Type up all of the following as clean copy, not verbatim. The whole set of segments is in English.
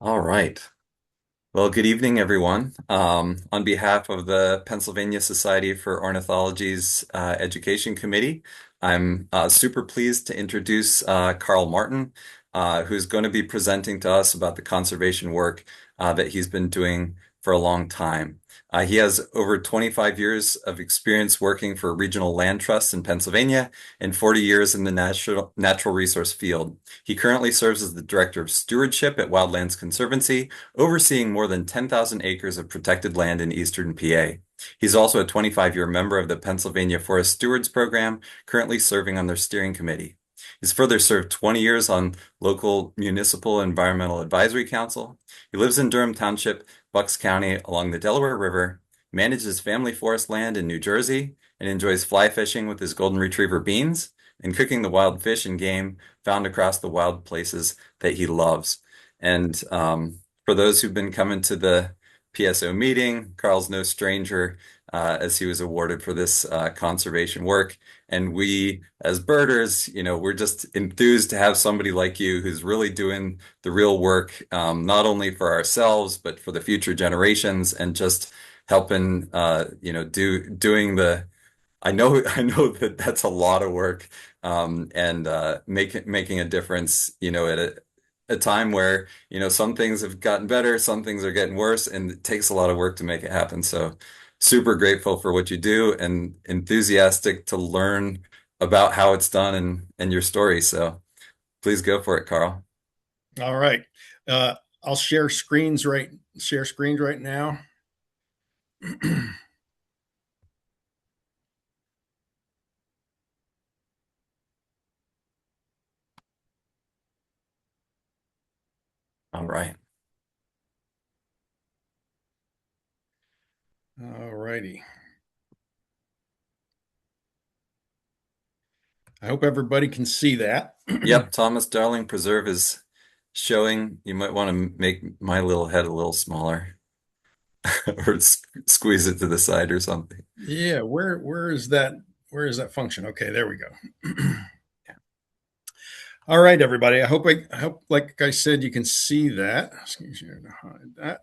All right. Well, good evening, everyone. On behalf of the Pennsylvania Society for Ornithology's Education Committee, I'm super pleased to introduce Carl Martin, who's going to be presenting to us about the conservation work that he's been doing for a long time. He has over 25 years of experience working for regional land trusts in Pennsylvania and 40 years in the natural resource field. He currently serves as the Director of Stewardship at Wildlands Conservancy, overseeing more than 10,000 acres of protected land in eastern PA. He's also a 25-year member of the Pennsylvania Forest Stewards Program, currently serving on their steering committee. He's further served 20 years on local municipal environmental advisory council. He lives in Durham Township, Bucks County, along the Delaware River, manages family forest land in New Jersey, and enjoys fly fishing with his golden retriever Beans and cooking the wild fish and game found across the wild places that he loves. And for those who've been coming to the PSO meeting, Carl's no stranger, as he was awarded for this conservation work. And we, as birders, we're just enthused to have somebody like you who's really doing the real work, not only for ourselves, but for the future generations, and just helping, doing the. I know that that's a lot of work, and making a difference, at a time where, some things have gotten better, some things are getting worse, and it takes a lot of work to make it happen. So super grateful for what you do and enthusiastic to learn about how it's done and your story. So please go for it, Carl. All right. I'll share screens right now. All right. All righty. I hope everybody can see that. Yep, Thomas Darling Preserve is showing. You might want to make my little head a little smaller or squeeze it to the side or something. Yeah, where is that function? Okay, there we go. All right, everybody. I hope like I said you can see that. Excuse me to hide that.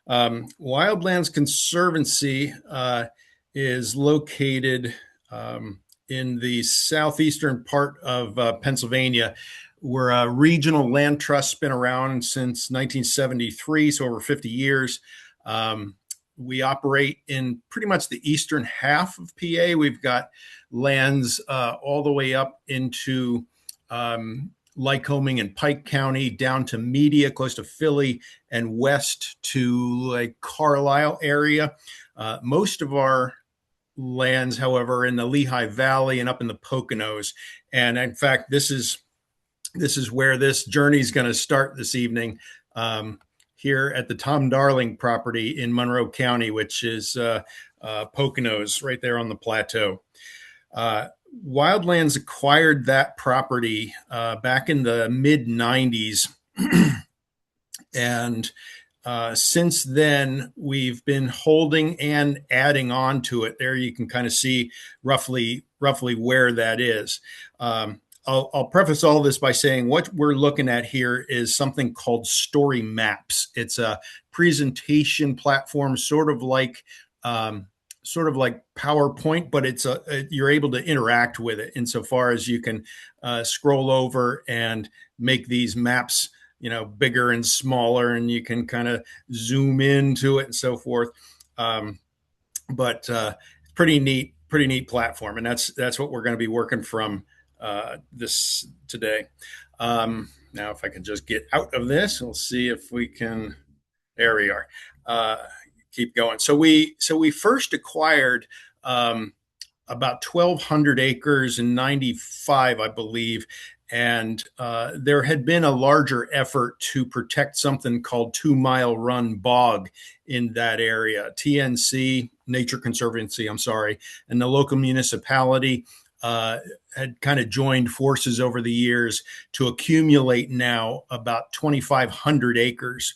Wildlands Conservancy is located in the southeastern part of Pennsylvania. We're a regional land trust, been around since 1973, so over 50 years. We operate in pretty much the eastern half of PA. We've got lands all the way up into Lycoming and Pike County, down to Media, close to Philly, and west to like Carlisle area. Most of our lands, however, are in the Lehigh Valley and up in the Poconos. And in fact, this is where this journey is going to start this evening. Here at the Tom Darling property in Monroe County, which is Poconos, right there on the plateau. Wildlands acquired that property back in the mid 90s. And since then, we've been holding and adding on to it. There you can kind of see roughly where that is. I'll preface all this by saying what we're looking at here is something called Story Maps. It's a presentation platform, sort of like PowerPoint, but you're able to interact with it insofar as you can scroll over and make these maps, bigger and smaller, and you can kind of zoom into it and so forth. But pretty neat platform, and that's what we're going to be working from this today. Now, if I can just get out of this, we'll see if we can. There we are. Keep going. So we first acquired about 1,200 acres in '95, I believe, and there had been a larger effort to protect something called 2 Mile Run Bog in that area. TNC, Nature Conservancy, I'm sorry, and the local municipality had kind of joined forces over the years to accumulate now about 2,500 acres.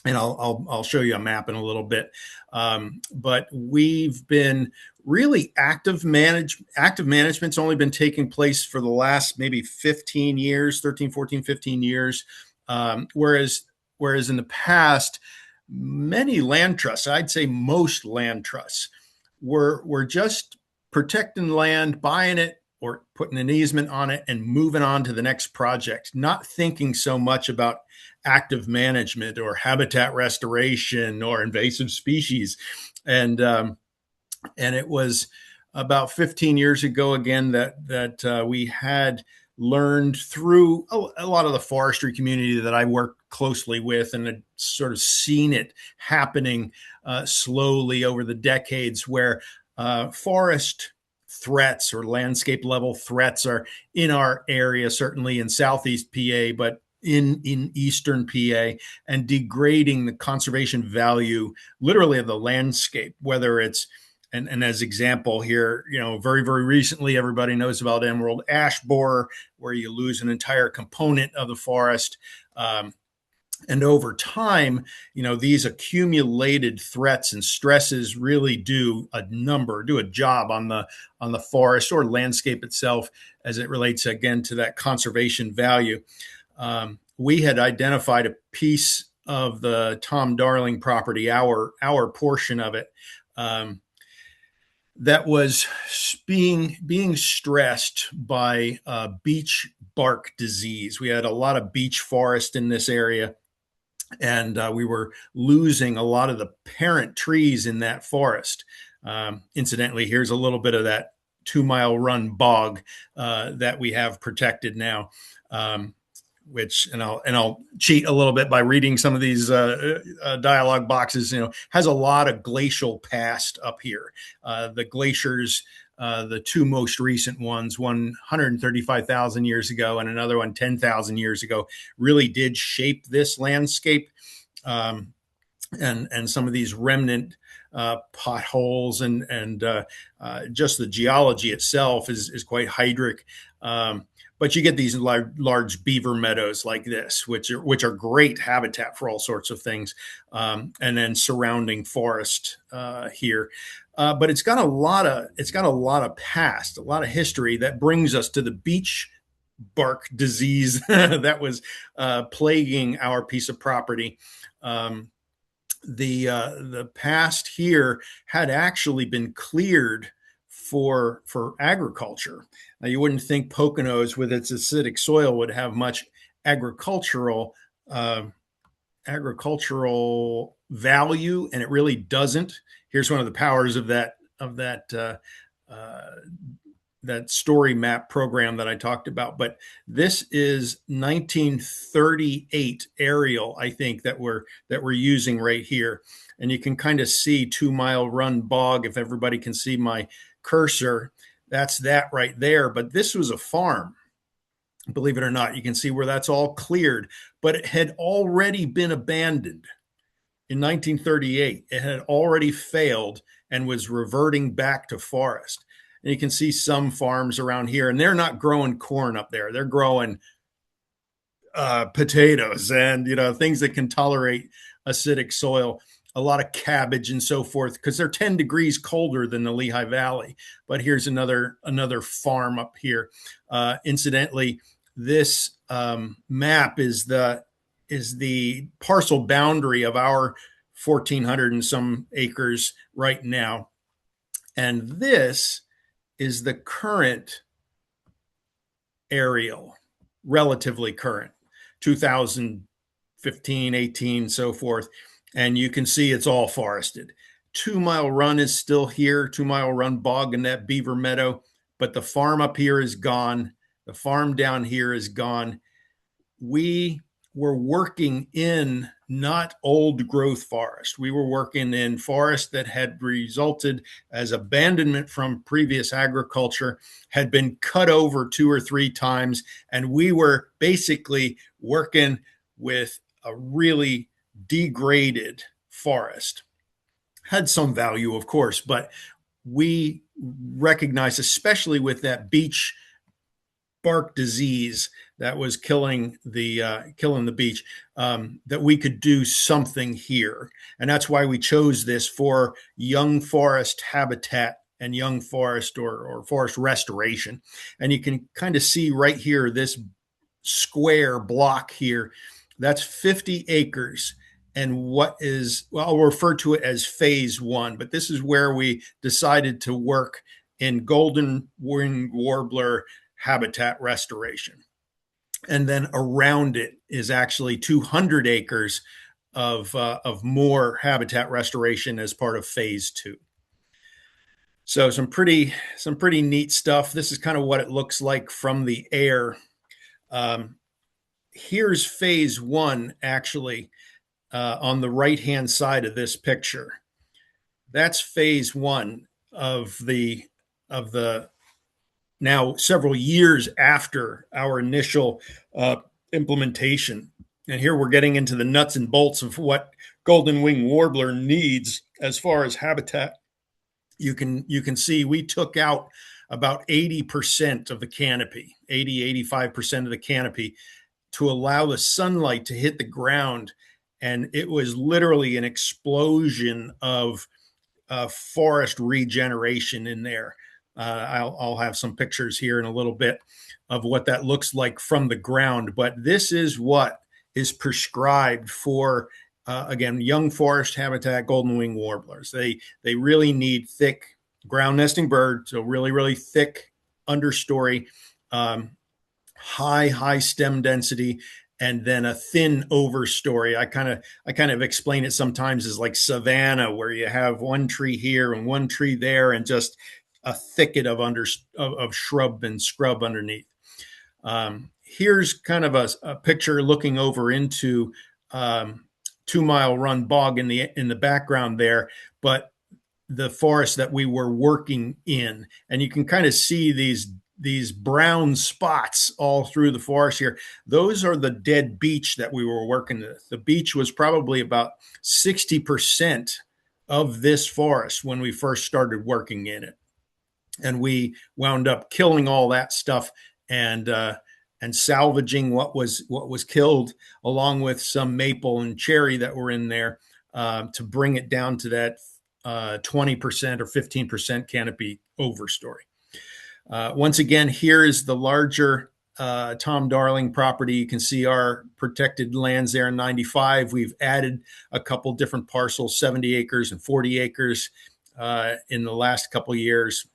And I'll show you a map in a little bit. But we've been really active management's only been taking place for the last maybe 15 years, 13, 14, 15 years. Whereas whereas in the past, many land trusts, I'd say most land trusts, were just protecting land, buying it, or putting an easement on it and moving on to the next project, not thinking so much about active management or habitat restoration or invasive species. And it was about 15 years ago again that we had learned through a lot of the forestry community that I work closely with, and had sort of seen it happening slowly over the decades, where forest threats or landscape level threats are in our area, certainly in southeast PA, but in eastern PA, and degrading the conservation value literally of the landscape, whether it's and as example here, very, very recently, everybody knows about emerald ash borer, where you lose an entire component of the forest. And over time, these accumulated threats and stresses really do a job on the forest or landscape itself as it relates again to that conservation value. We had identified a piece of the Tom Darling property, our portion of it, that was being stressed by beech bark disease. We had a lot of beech forest in this area, and we were losing a lot of the parent trees in that forest. Incidentally, here's a little bit of that 2 Mile Run bog that we have protected now. Which and I'll cheat a little bit by reading some of these dialogue boxes. Has a lot of glacial past up here. The glaciers, the two most recent ones, one 135,000 years ago and another one 10,000 years ago, really did shape this landscape. And some of these remnant potholes and just the geology itself is quite hydric. But you get these large beaver meadows like this, which are great habitat for all sorts of things, and then surrounding forest here. But it's got a lot of past, a lot of history that brings us to the beech bark disease that was plaguing our piece of property. The past here had actually been cleared for agriculture. Now, you wouldn't think Poconos, with its acidic soil, would have much agricultural value, and it really doesn't. Here's one of the powers of that story map program that I talked about. But this is 1938 aerial, I think, that we're using right here, and you can kind of see 2 Mile Run bog. If everybody can see my cursor, that's that right there. But this was a farm, believe it or not. You can see where that's all cleared, but it had already been abandoned in 1938. It had already failed and was reverting back to forest. And you can see some farms around here, and they're not growing corn up there. They're growing potatoes and things that can tolerate acidic soil. A lot of cabbage and so forth, because they're 10 degrees colder than the Lehigh Valley. But here's another farm up here. Incidentally, this map is the parcel boundary of our 1,400 and some acres right now. And this is the current aerial, relatively current, 2015, 18, so forth. And you can see it's all forested. 2 Mile Run is still here, 2 Mile Run bog and that beaver meadow, but the farm up here is gone. The farm down here is gone. We were working in not old growth forest. We were working in forest that had resulted as abandonment from previous agriculture, had been cut over 2 or 3 times, and we were basically working with a really degraded forest. Had some value, of course, but we recognize, especially with that beech bark disease that was killing the beech, that we could do something here. And that's why we chose this for young forest habitat and young forest or forest restoration. And you can kind of see right here, this square block here, That's 50 acres. And what is, well, I'll refer to it as phase one, but this is where we decided to work in golden winged warbler habitat restoration. And then around it is actually 200 acres of more habitat restoration as part of phase two. So some pretty neat stuff. This is kind of what it looks like from the air. Um, Here's phase one actually on the right hand side of this picture. That's phase one of the now several years after our initial uh, implementation. And here we're getting into the nuts and bolts of what golden wing warbler needs as far as habitat. You can see we took out about 80% of the canopy, 85% of the canopy, to allow the sunlight to hit the ground. And it was literally an explosion of forest regeneration in there. I'll have some pictures here in a little bit of what that looks like from the ground. But this is what is prescribed for, again, young forest habitat golden wing warblers. They really need thick ground nesting birds, so really thick understory, um, high stem density, and then a thin overstory. I kind of explain it sometimes as like savanna, where you have one tree here and one tree there, and just a thicket of shrub and scrub underneath. Here's kind of a picture looking over into 2 Mile Run Bog in the background there, but the forest that we were working in, and you can kind of see these brown spots all through the forest here. Those are the dead beech that we were working with. The beech was probably about 60% of this forest when we first started working in it. And we wound up killing all that stuff and salvaging what was killed, along with some maple and cherry that were in there, to bring it down to that 20% or 15% canopy overstory. Once again, here is the larger Tom Darling property. You can see our protected lands there in 95. We've added a couple different parcels, 70 acres and 40 acres, in the last couple of years.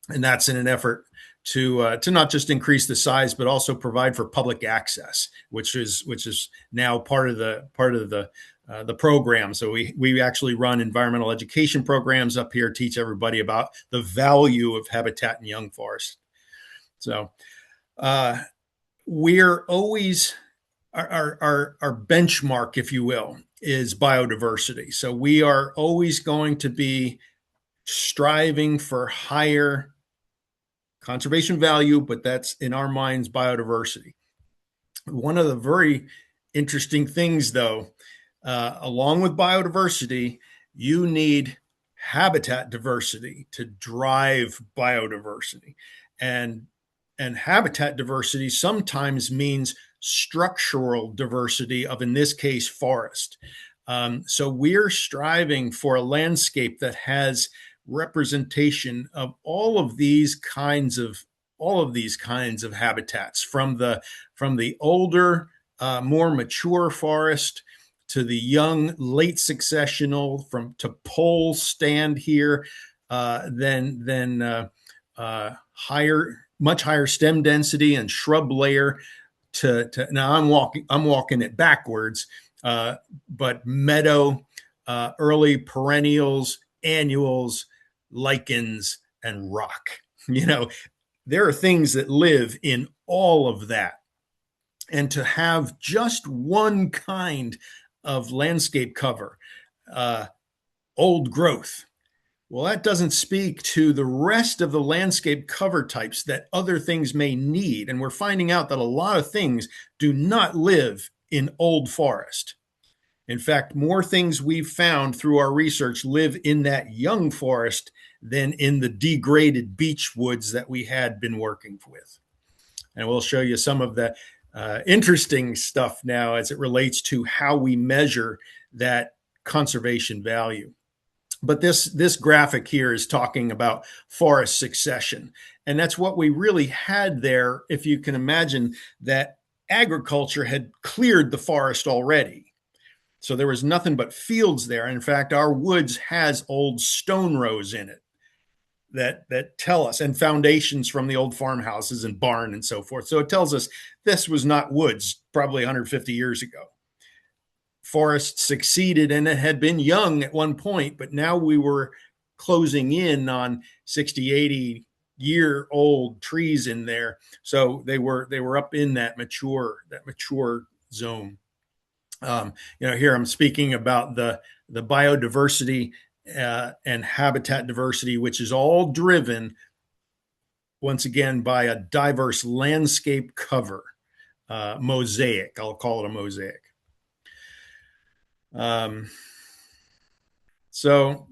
And that's in an effort to not just increase the size, but also provide for public access, which is now part of the program. So we actually run environmental education programs up here, teach everybody about the value of habitat in young forest. So we're always our benchmark, if you will, is biodiversity. So we are always going to be striving for higher conservation value, but that's in our minds biodiversity. One of the very interesting things, though, along with biodiversity, you need habitat diversity to drive biodiversity. And habitat diversity sometimes means structural diversity of, in this case, forest. So we're striving for a landscape that has representation of all of these kinds of habitats, from the older, more mature forest to the young, late successional, to pole stand here, then much higher stem density and shrub layer to now I'm walking it backwards, but meadow, early perennials, annuals, lichens, and rock. There are things that live in all of that. And to have just one kind of landscape cover, old growth, well, that doesn't speak to the rest of the landscape cover types that other things may need. And we're finding out that a lot of things do not live in old forest. In fact, more things we've found through our research live in that young forest than in the degraded beech woods that we had been working with. And we'll show you some of the interesting stuff now as it relates to how we measure that conservation value. But this graphic here is talking about forest succession. And that's what we really had there, if you can imagine that agriculture had cleared the forest already. So there was nothing but fields there. In fact, our woods has old stone rows in it that tell us, and foundations from the old farmhouses and barn and so forth. So it tells us this was not woods probably 150 years ago. Forest succeeded, and it had been young at one point, but now we were closing in on 60, 80 year old trees in there. So they were up in that mature zone. Here I'm speaking about the biodiversity and habitat diversity, which is all driven once again by a diverse landscape cover, mosaic. I'll call it a mosaic. Um, so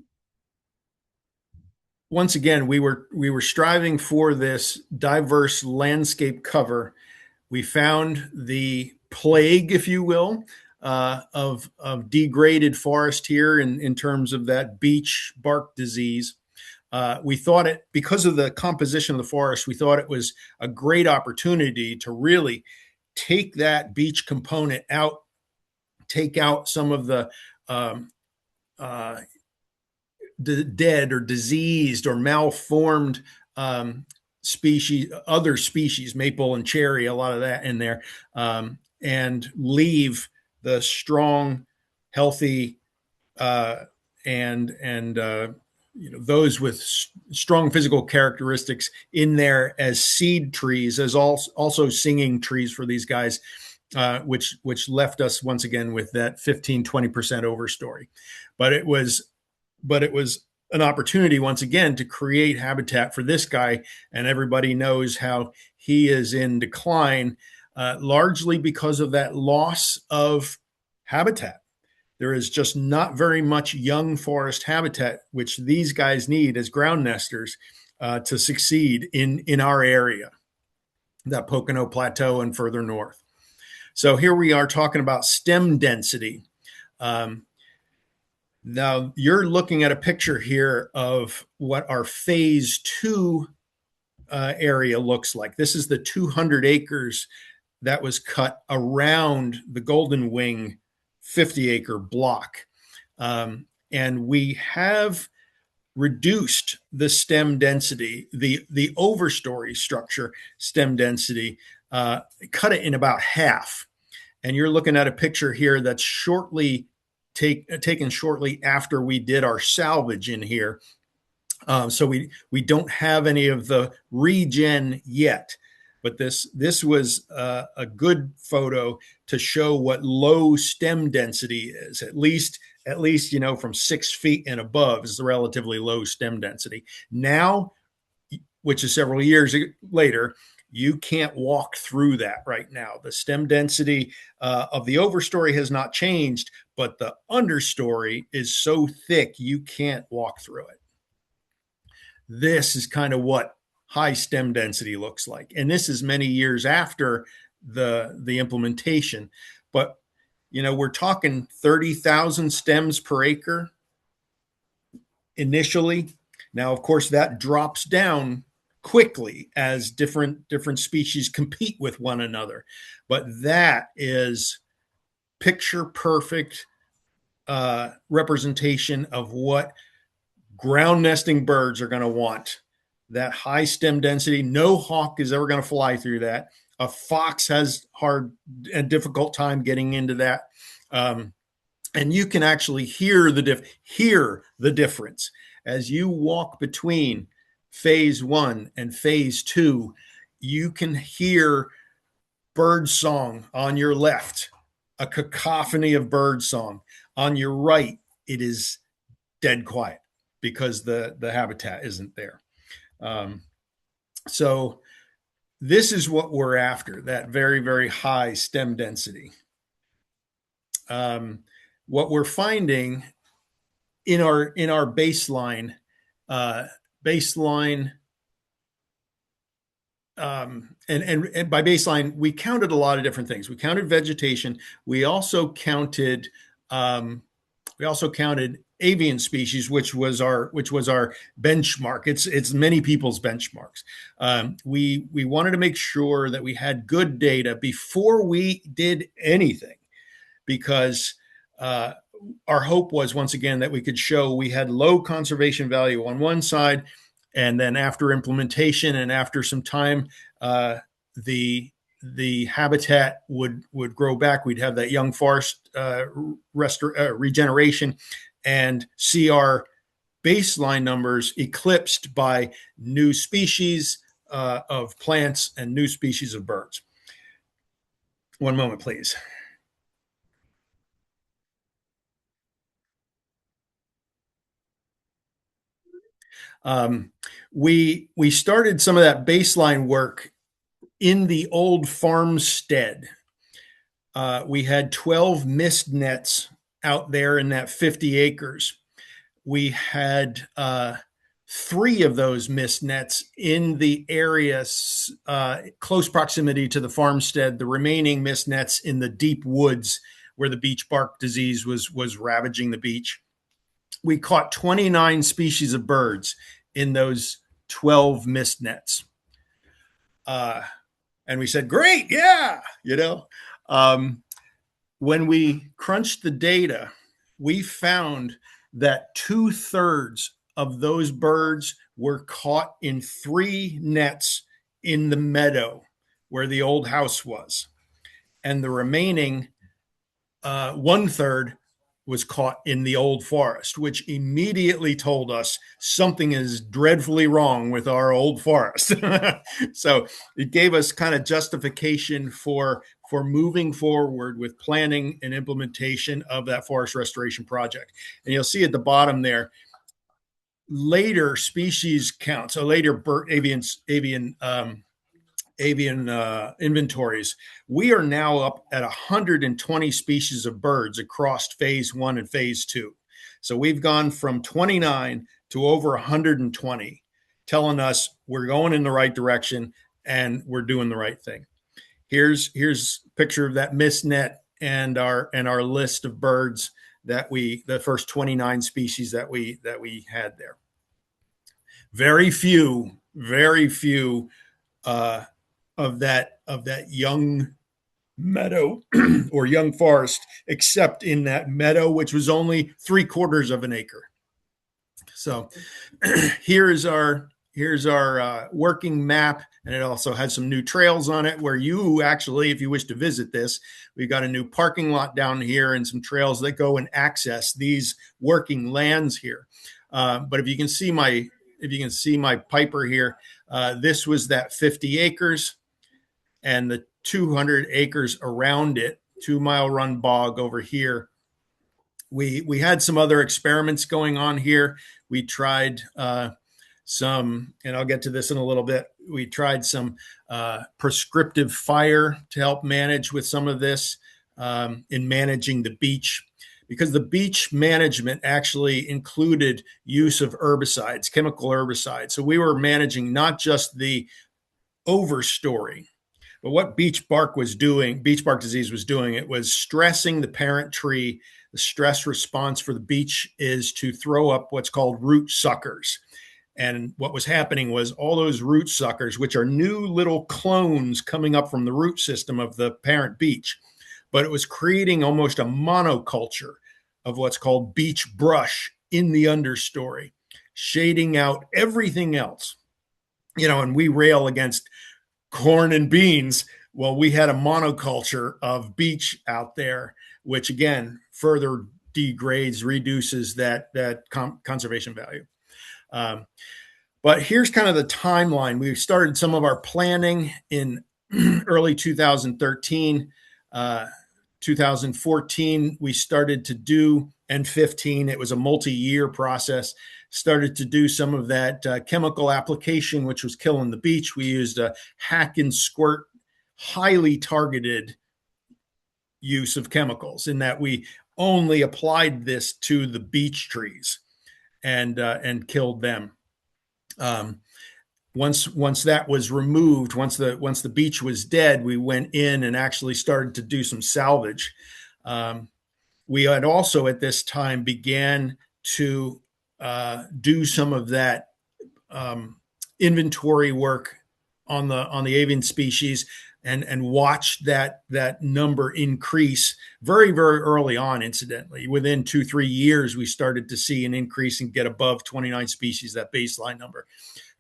once again, we were striving for this diverse landscape cover. We found the plague, if you will, of degraded forest here in terms of that beech bark disease. We thought it, because of the composition of the forest, we thought it was a great opportunity to really take that beech component out, take out some of the uh, dead or diseased or malformed species, other species, maple and cherry, a lot of that in there, and leave the strong, healthy, and those with strong physical characteristics in there as seed trees, as also singing trees for these guys, which left us once again with that 15-20% overstory. But it was an opportunity once again to create habitat for this guy, and everybody knows how he is in decline, largely because of that loss of habitat. There is just not very much young forest habitat, which these guys need as ground nesters to succeed in our area, that Pocono Plateau and further north. So here we are talking about stem density. Now you're looking at a picture here of what our phase 2 area looks like. This is the 200 acres that was cut around the Golden Wing 50-acre block. And we have reduced the stem density, the overstory structure stem density, cut it in about half. And you're looking at a picture here that's taken shortly after we did our salvage in here. So we don't have any of the regen yet, but this was a good photo to show what low stem density is. At least from 6 feet and above is the relatively low stem density. Now, which is several years later, you can't walk through that right now. The stem density of the overstory has not changed, but the understory is so thick you can't walk through it. This is kind of what high stem density looks like. And this is many years after the implementation. But, we're talking 30,000 stems per acre initially. Now, of course, that drops down quickly as different species compete with one another. But that is picture perfect representation of what ground nesting birds are going to want. That high stem density. No hawk is ever going to fly through that. A fox has hard and difficult time getting into that. And you can actually hear the difference as you walk between phase 1 and phase 2. You can hear bird song on your left, a cacophony of bird song. On your right, it is dead quiet because the habitat isn't there. So this is what we're after, that very, very high stem density. What we're finding in our baseline, and by baseline, we counted a lot of different things. We counted vegetation. We also counted avian species, which was our benchmark. It's many people's benchmarks. We wanted to make sure that we had good data before we did anything, because uh, our hope was, once again, that we could show we had low conservation value on one side, and then after implementation and after some time, the the habitat would grow back. We'd have that young forest regeneration, and see our baseline numbers eclipsed by new species of plants and new species of birds. One moment, please. Um, we started some of that baseline work in the old farmstead. We had 12 mist nets out there in that 50 acres. We had three of those mist nets in the area close proximity to the farmstead. The remaining mist nets in the deep woods where the beach bark disease was ravaging the beach. We caught 29 species of birds in those 12 mist nets. Uh, and we said, great, yeah, Um, when we crunched the data, we found that 2/3 of those birds were caught in 3 nets in the meadow where the old house was. And the remaining 1/3 was caught in the old forest, which immediately told us something is dreadfully wrong with our old forest. So it gave us kind of justification for moving forward with planning and implementation of that forest restoration project. And you'll see at the bottom there later species counts, so later avian inventories. We are now up at 120 species of birds across phase 1 and phase 2. So we've gone from 29 to over 120, telling us we're going in the right direction and we're doing the right thing. Here's a picture of that mist net and our list of birds the first 29 species that we had there. Very few uh, of that young meadow or young forest, except in that meadow, which was only 3/4 of an acre. So here's our working map, and it also has some new trails on it where you actually, if you wish to visit this, we've got a new parking lot down here and some trails that go and access these working lands here. But if you can see my Piper here, this was that 50 acres and the 200 acres around it, 2 Mile Run Bog over here. We had some other experiments going on here. We tried some, and I'll get to this in a little bit. We tried some prescriptive fire to help manage with some of this in managing the beach, because the beach management actually included use of herbicides, chemical herbicides. So we were managing not just the overstory, but what beach bark disease was doing, it was stressing the parent tree. The stress response for the beech is to throw up what's called root suckers. And what was happening was all those root suckers, which are new little clones coming up from the root system of the parent beech, but it was creating almost a monoculture of what's called beech brush in the understory, shading out everything else. And we rail against corn and beans. Well, we had a monoculture of beech out there, which again further degrades, reduces that conservation value. But here's kind of the timeline. We started some of our planning in early 2013. 2014, we started to do, and 15, it was a multi-year process, started to do some of that chemical application, which was killing the beech. We used a hack and squirt, highly targeted use of chemicals, in that we only applied this to the beech trees and killed them. Once that was removed, once the beech was dead, we went in and actually started to do some salvage. We had also at this time began to do some of that um, inventory work on the avian species and watch that number increase very early on. Incidentally, within 2-3 years, we started to see an increase and get above 29 species, that baseline number.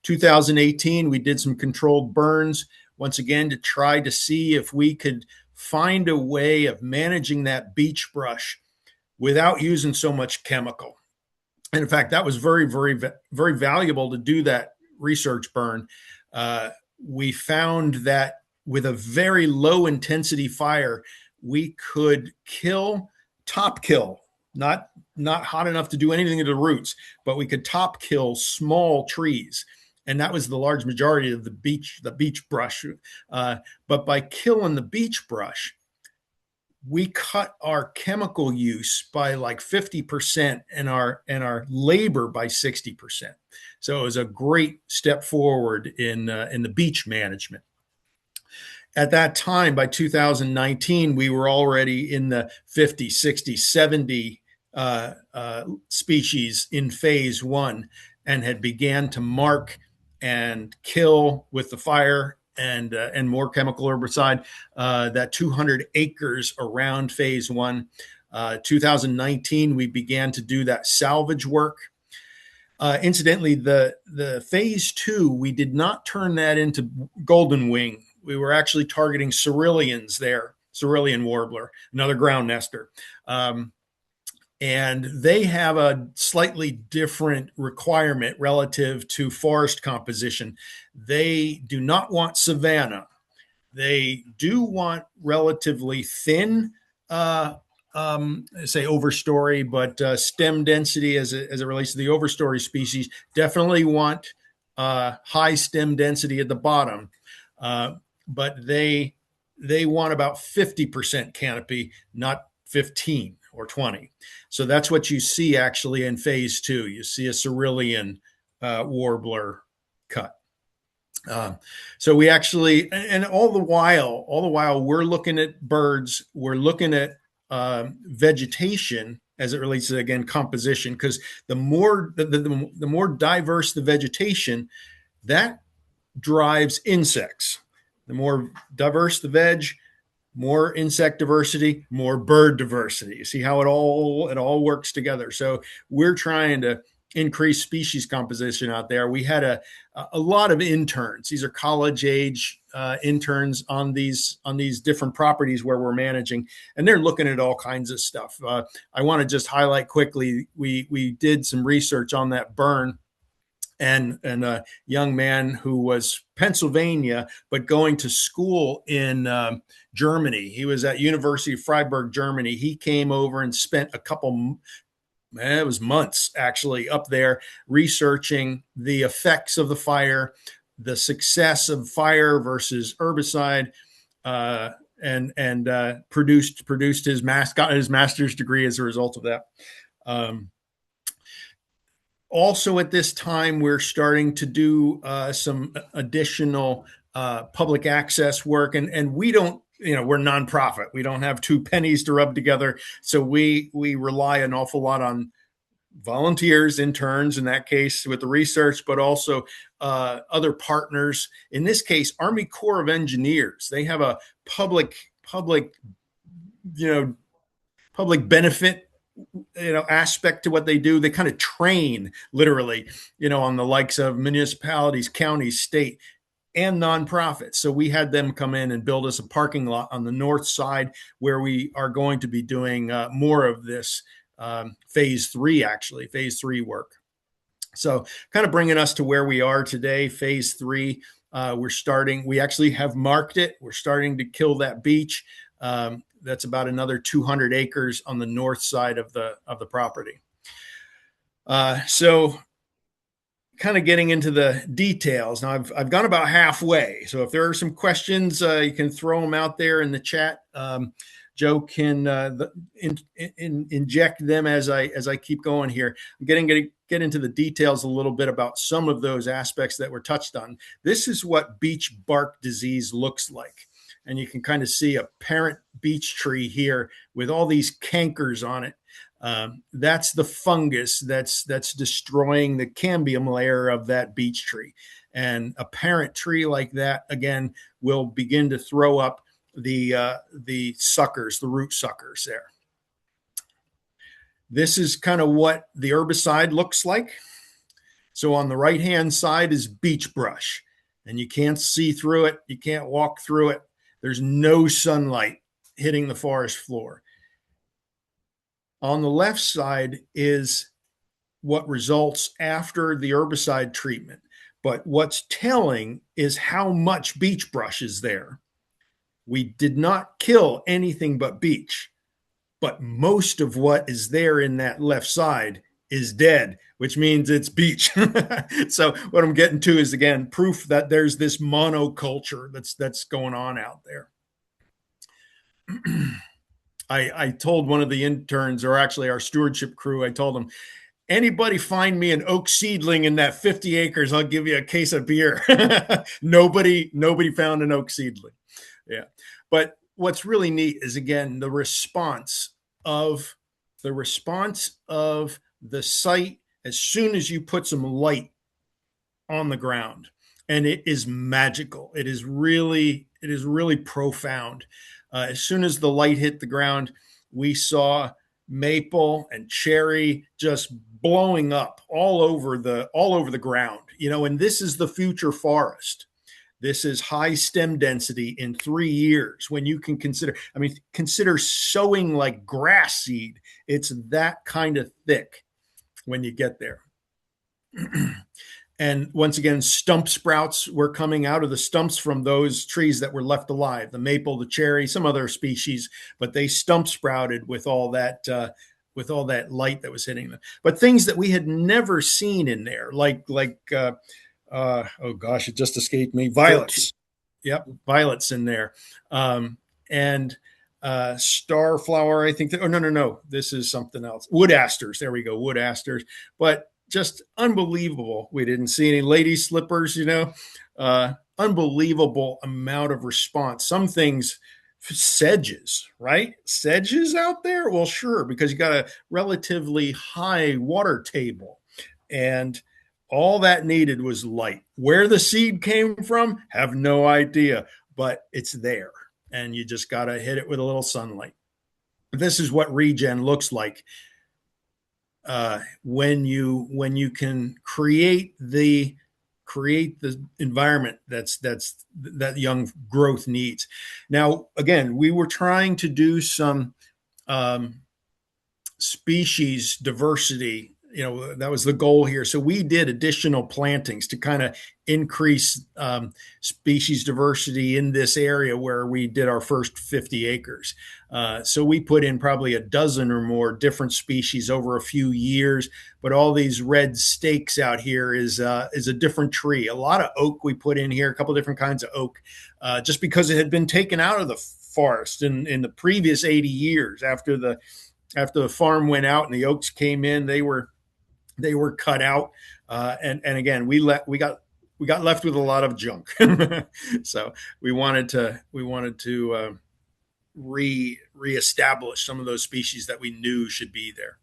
2018, we did some controlled burns once again to try to see if we could find a way of managing that beach brush without using so much chemical. And in fact, that was very valuable to do that research burn. We found that with a very low intensity fire, we could top kill, not hot enough to do anything to the roots, but we could top kill small trees. And that was the large majority of the beach brush. But by killing the beach brush, we cut our chemical use by like 50% and our labor by 60%. So it was a great step forward in the beach management. At that time, by 2019, we were already in the 50, 60, 70 species in phase one and had began to mark and kill with the fire and more chemical herbicide, that 200 acres around phase one. 2019, we began to do that salvage work. Incidentally, the phase two, we did not turn that into golden wing. We were actually targeting ceruleans there, cerulean warbler, another ground nester. And they have a slightly different requirement relative to forest composition. They do not want savanna. They do want relatively thin, say overstory, but stem density as it relates to the overstory species, definitely want high stem density at the bottom. But they want about 50% canopy, not 15 or 20. So that's what you see actually in phase two. You see a cerulean warbler cut. So we actually, and all the while we're looking at birds, we're looking at vegetation as it relates to, again, composition, because the more diverse the vegetation, that drives insects. The more diverse the veg, more insect diversity, more bird diversity. You see how it all works together. So we're trying to increase species composition out there. We had a lot of interns. These are college age interns on these different properties where we're managing, and they're looking at all kinds of stuff. I want to just highlight quickly. We did some research on that burn. And a young man who was Pennsylvania, but going to school in Germany. He was at University of Freiburg, Germany. He came over and spent it was months actually up there researching the effects of the fire, the success of fire versus herbicide, and produced his got his master's degree as a result of that. Also, at this time, we're starting to do some additional public access work, and we don't, we're nonprofit. We don't have two pennies to rub together, so we rely an awful lot on volunteers, interns, in that case with the research, but also other partners. In this case, Army Corps of Engineers. They have a public benefit aspect to what they do. They kind of train literally, on the likes of municipalities, counties, state, and nonprofits. So we had them come in and build us a parking lot on the north side where we are going to be doing more of this phase three work. So kind of bringing us to where we are today, phase three. We actually have marked it. We're starting to kill that beach. That's about another 200 acres on the north side of the property. So kind of getting into the details. Now I've gone about halfway. So if there are some questions, you can throw them out there in the chat. Joe can inject them as I keep going here. I'm getting to get into the details a little bit about some of those aspects that were touched on. This is what beech bark disease looks like. and you can kind of see a parent beech tree here with all these cankers on it. That's the fungus that's destroying the cambium layer of that beech tree. And a parent tree like that, again, will begin to throw up the suckers, the root suckers there. This is kind of what the herbicide looks like. So on the right hand side is beech brush, and you can't see through it, you can't walk through it. There's no sunlight hitting the forest floor. On the left side is what results after the herbicide treatment. But what's telling is how much beech brush is there. We did not kill anything but beech, but most of what is there in that left side is dead, which means it's beech. So what I'm getting to is, again, proof that there's this monoculture that's going on out there. I told one of the interns, or actually our stewardship crew, I told them, anybody find me an oak seedling in that 50 acres, I'll give you a case of beer. Nobody found an oak seedling. Yeah. But what's really neat is, again, the response of the site as soon as you put some light on the ground. And it is magical. It is really profound. As soon as the light hit the ground, we saw maple and cherry just blowing up all over the ground. And this is the future forest. This is high stem density in 3 years. When you can consider sowing like grass seed. It's that kind of thick when you get there. And once again, stump sprouts were coming out of the stumps from those trees that were left alive, the maple, the cherry, some other species, but they stump sprouted with all that light that was hitting them. But things that we had never seen in there, like oh gosh, it just escaped me. Violets. Yep, violets in there. And starflower, I think. No. This is something else. Wood asters. There we go, wood asters. But just unbelievable. We didn't see any lady slippers, unbelievable amount of response. Some things, sedges, right? Sedges out there? Well, sure, because you got a relatively high water table. And all that needed was light. Where the seed came from, have no idea, but it's there. And you just got to hit it with a little sunlight. This is what regen looks like. When you can create the environment that young growth needs. Now, again, we were trying to do some species diversity. That was the goal here. So we did additional plantings to kind of increase species diversity in this area where we did our first 50 acres. So we put in probably a dozen or more different species over a few years. But all these red stakes out here is a different tree. A lot of oak we put in here, a couple different kinds of oak, just because it had been taken out of the forest in the previous 80 years. After the farm went out and the oaks came in, they were cut out, and again we got left with a lot of junk. So we wanted to reestablish some of those species that we knew should be there.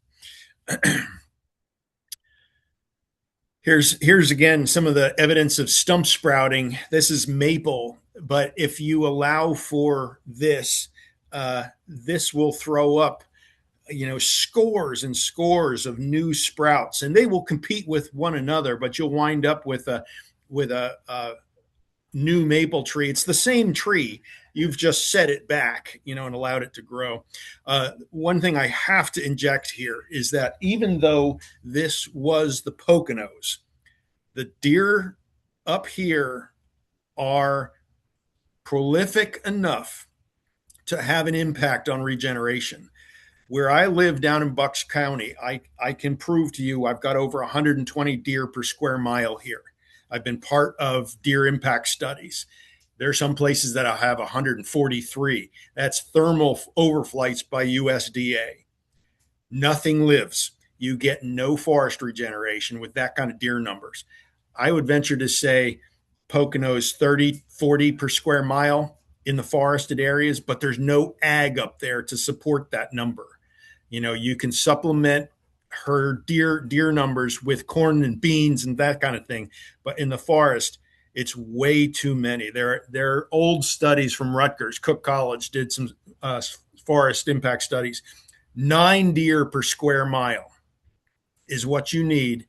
Here's again some of the evidence of stump sprouting. This is maple, but if you allow for this, this will throw up scores and scores of new sprouts, and they will compete with one another, but you'll wind up with a new maple tree. It's the same tree. You've just set it back, and allowed it to grow. One thing I have to inject here is that even though this was the Poconos, the deer up here are prolific enough to have an impact on regeneration. Where I live down in Bucks County, I can prove to you I've got over 120 deer per square mile here. I've been part of deer impact studies. There are some places that I have 143. That's thermal overflights by USDA. Nothing lives. You get no forest regeneration with that kind of deer numbers. I would venture to say Poconos 30, 40 per square mile in the forested areas, but there's no ag up there to support that number. You can supplement her deer numbers with corn and beans and that kind of thing, but in the forest, it's way too many. There are old studies from Rutgers. Cook College did some forest impact studies. 9 deer per square mile is what you need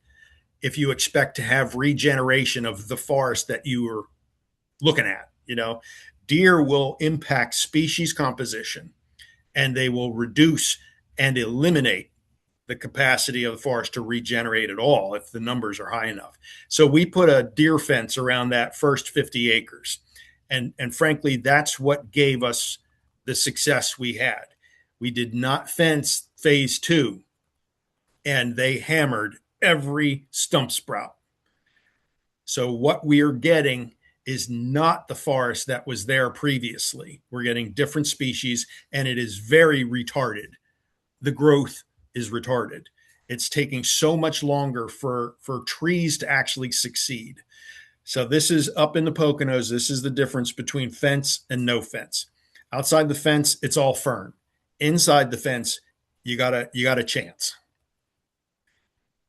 if you expect to have regeneration of the forest that you are looking at. Deer will impact species composition, and they will reduce and eliminate the capacity of the forest to regenerate at all if the numbers are high enough. So we put a deer fence around that first 50 acres. And frankly, that's what gave us the success we had. We did not fence phase 2, and they hammered every stump sprout. So what we are getting is not the forest that was there previously. We're getting different species, and it is very retarded. The growth is retarded. It's taking so much longer for trees to actually succeed. So this is up in the Poconos. This is the difference between fence and no fence. Outside the fence, it's all fern. Inside the fence, you got a chance.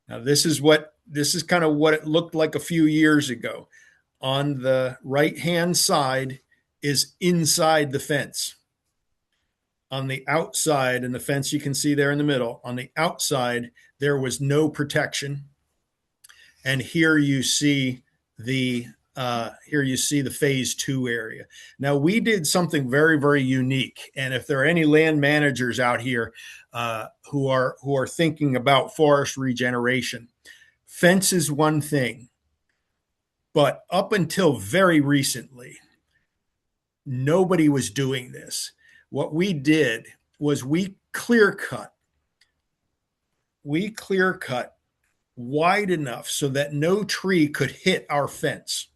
Now this is kind of what it looked like a few years ago. On the right-hand side is inside the fence. On the outside, and the fence you can see there in the middle, on the outside, there was no protection. And here you see the phase 2 area. Now we did something very, very unique. And if there are any land managers out here who are thinking about forest regeneration, fence is one thing, but up until very recently, nobody was doing this. What we did was we clear cut wide enough so that no tree could hit our fence.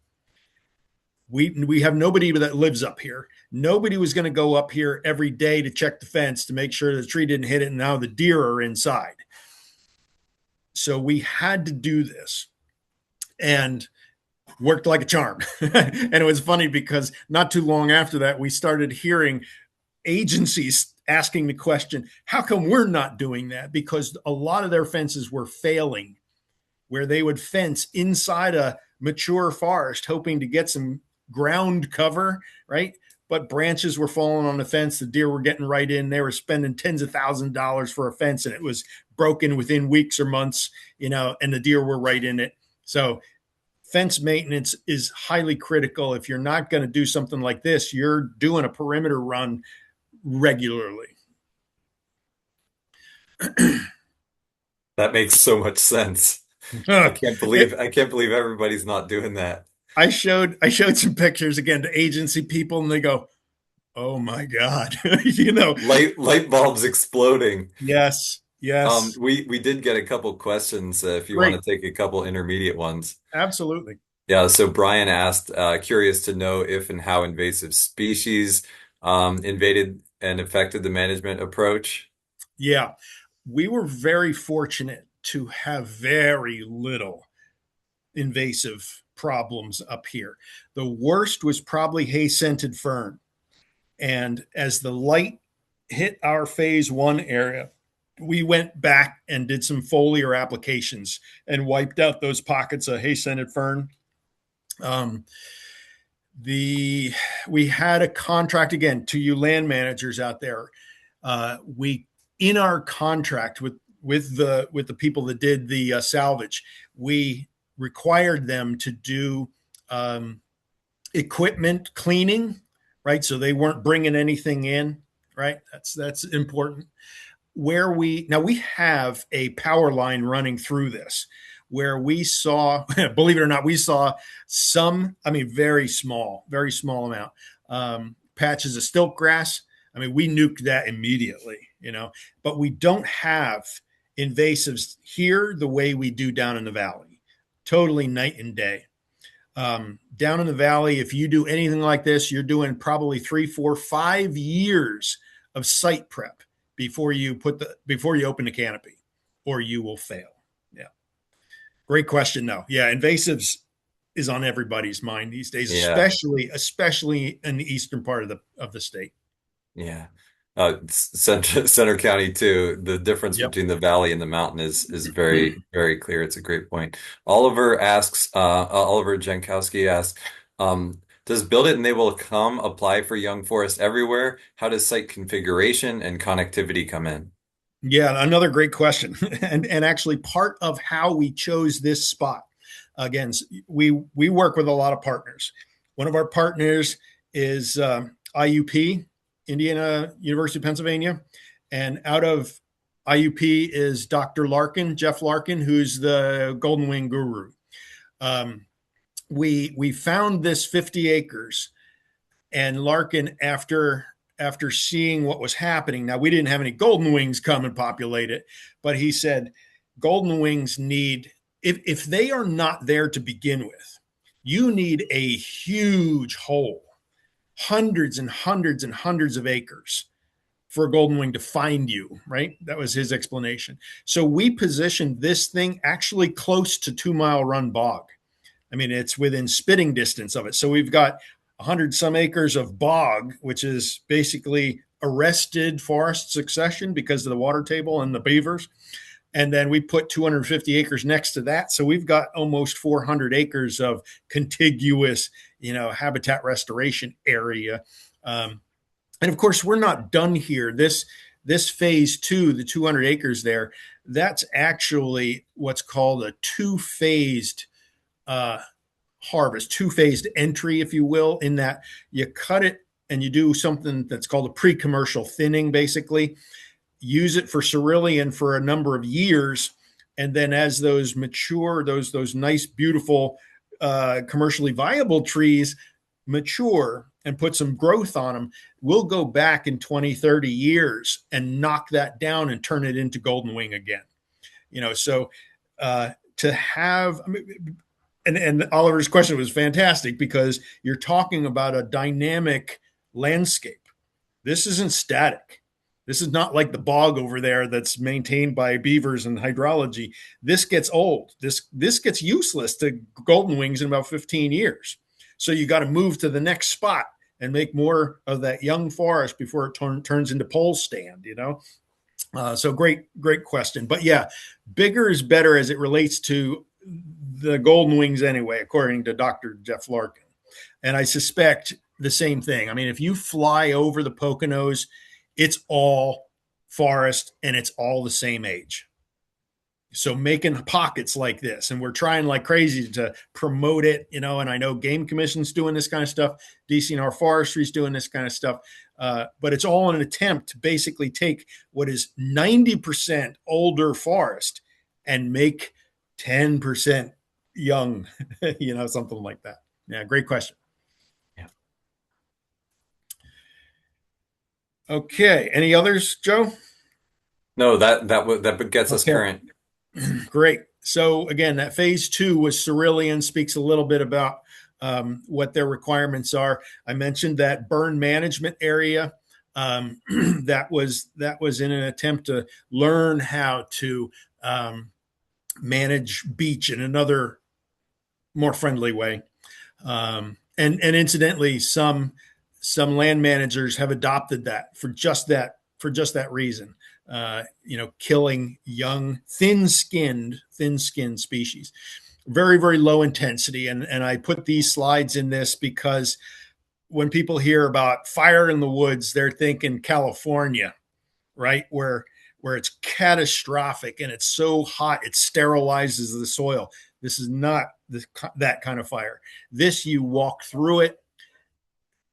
We have nobody that lives up here. Nobody was going to go up here every day to check the fence to make sure the tree didn't hit it, and now the deer are inside. So we had to do this, and worked like a charm. And it was funny because not too long after that, we started hearing agencies asking the question, how come we're not doing that? Because a lot of their fences were failing, where they would fence inside a mature forest, hoping to get some ground cover, right? But branches were falling on the fence. The deer were getting right in. They were spending tens of thousands of dollars for a fence, and it was broken within weeks or months, and the deer were right in it. So fence maintenance is highly critical. If you're not going to do something like this, you're doing a perimeter run regularly. That makes so much sense. I can't believe everybody's not doing that. I showed some pictures again to agency people, and they go, "Oh my God," Light bulbs exploding. Yes, yes, We did get a couple questions if you great, want to take a couple intermediate ones. absolutely. Yeah, so Brian asked, curious to know if and how invasive species invaded and affected the management approach. Yeah, we were very fortunate to have very little invasive problems up here. The worst was probably hay-scented fern. And as the light hit our phase 1 area, we went back and did some foliar applications and wiped out those pockets of hay-scented fern. We had a contract, again, to you land managers out there. We in our contract with the people that did the salvage, we required them to do equipment cleaning, right? So they weren't bringing anything in, right? That's important. We have a power line running through this, where we saw, believe it or not, we saw some, very small amount, patches of stilt grass. We nuked that immediately, but we don't have invasives here the way we do down in the valley. Totally night and day. Down in the valley, if you do anything like this, you're doing probably 3, 4, 5 years of site prep before you open the canopy, or you will fail. Yeah. Great question though. Yeah. Invasives is on everybody's mind these days, Yeah. especially in the eastern part of the state. Yeah. Center County too. The difference Yep. between the valley and the mountain is very, very clear. It's a great point. Oliver asks, Oliver Jankowski asks, does Build It and They Will Come apply for young forest everywhere? How does site configuration and connectivity come in? Yeah, another great question, and actually part of how we chose this spot. Again, we work with a lot of partners. One of our partners is IUP, Indiana University of Pennsylvania, and out of IUP is Dr. Larkin, Jeff Larkin, who's the Golden Wing guru. Um, we found this 50 acres, and Larkin, after seeing what was happening, now we didn't have any golden wings come and populate it, but he said golden wings need, if they are not there to begin with, you need a huge hole, hundreds and hundreds and hundreds of acres for a golden wing to find you, right? That was his explanation. So we positioned this thing actually close to 2 Mile Run Bog. I mean, it's within spitting distance of it. So we've got 100 some acres of bog, which is basically arrested forest succession because of the water table and the beavers. And then we put 250 acres next to that. So we've got almost 400 acres of contiguous, habitat restoration area. And of course, we're not done here. This phase two, the 200 acres there, that's actually what's called a two-phased uh, harvest, two-phased entry, if you will, in that you cut it and you do something that's called a pre-commercial thinning, basically. Use it for cerulean for a number of years. And then as those mature, those nice, beautiful, commercially viable trees mature and put some growth on them, we'll go back in 20, 30 years and knock that down and turn it into golden wing again. So to have, I mean, and Oliver's question was fantastic because you're talking about a dynamic landscape. This isn't static. This is not like the bog over there that's maintained by beavers and hydrology. This gets old. This gets useless to golden wings in about 15 years. So you got to move to the next spot and make more of that young forest before it turns into pole stand. So great question. But yeah, bigger is better as it relates to the golden wings anyway, according to Dr. Jeff Larkin. And I suspect the same thing. I mean, if you fly over the Poconos, it's all forest and it's all the same age. So making pockets like this, and we're trying like crazy to promote it, and I know Game Commission's doing this kind of stuff, DCNR Forestry's doing this kind of stuff, but it's all in an attempt to basically take what is 90% older forest and make 10% young, something like that. Yeah, great question. Yeah. Okay, any others, Joe? No, that gets us Okay. current. Great. So again, that phase two was cerulean, speaks a little bit about what their requirements are. I mentioned that burn management area. That was in an attempt to learn how to manage beach in another more friendly way. And incidentally, some land managers have adopted that for just that reason. Killing young, thin-skinned species. Very, very low intensity. And I put these slides in this because when people hear about fire in the woods, they're thinking California, right? Where it's catastrophic and it's so hot it sterilizes the soil. This is not that kind of fire. This, you walk through it.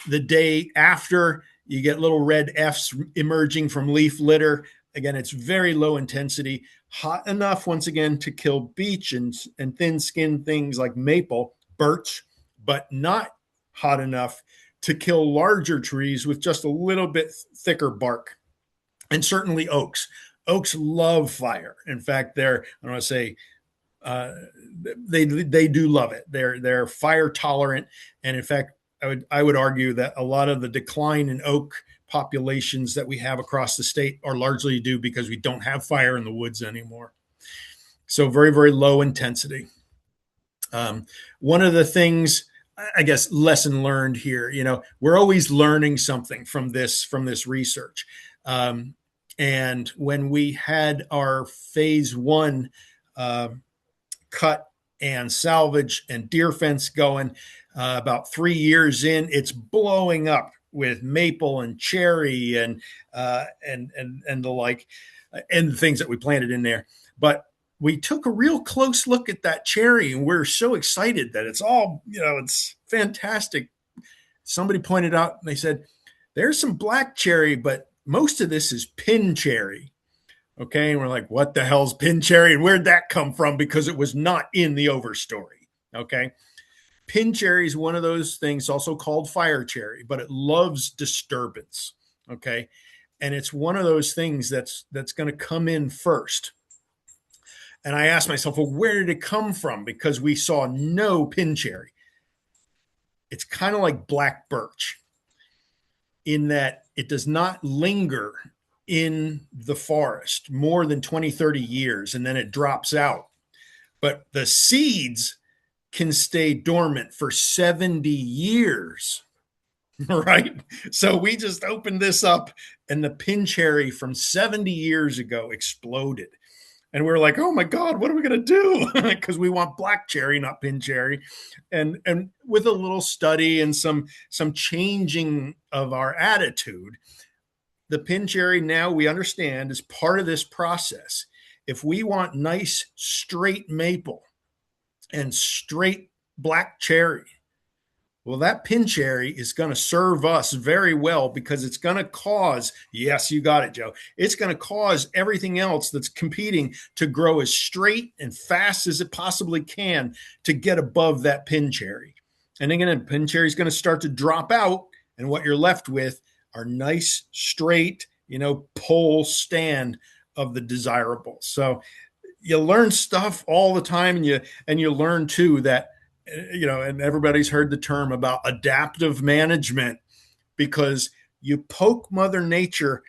The day after, you get little red F's emerging from leaf litter. Again, it's very low intensity, hot enough, once again, to kill beech and thin-skinned things like maple, birch, but not hot enough to kill larger trees with just a little bit thicker bark. And certainly oaks. Oaks love fire. In fact, I don't want to say they do love it. They're fire tolerant, and in fact, I would argue that a lot of the decline in oak populations that we have across the state are largely due because we don't have fire in the woods anymore. So very, very low intensity. Um, One of the things, I guess, lesson learned here, we're always learning something from this research. Um, and when we had our phase one uh, cut and salvage and deer fence going, about 3 years in, it's blowing up with maple and cherry and the like, and the things that we planted in there. But we took a real close look at that cherry, and we're so excited that it's fantastic. Somebody pointed out, and they said, "There's some black cherry, but most of this is pin cherry." Okay. And we're like, what the hell's pin cherry? And where'd that come from? Because it was not in the overstory. Okay. Pin cherry is one of those things, also called fire cherry, but it loves disturbance. Okay. And it's one of those things that's going to come in first. And I asked myself, well, where did it come from? Because we saw no pin cherry. It's kind of like black birch in that it does not linger in the forest more than 20, 30 years, and then it drops out. But the seeds can stay dormant for 70 years, right? So we just opened this up, and the pin cherry from 70 years ago exploded. And we were like, oh my God, what are we going to do? Because we want black cherry, not pin cherry. And with a little study and some changing of our attitude, the pin cherry now we understand is part of this process. If we want nice straight maple and straight black cherry, well, that pin cherry is going to serve us very well because it's going to cause, yes, you got it, Joe. It's going to cause everything else that's competing to grow as straight and fast as it possibly can to get above that pin cherry. And again, the pin cherry is going to start to drop out. And what you're left with are nice, straight, pole stand of the desirable. So you learn stuff all the time, and you learn too that and everybody's heard the term about adaptive management, because you poke Mother Nature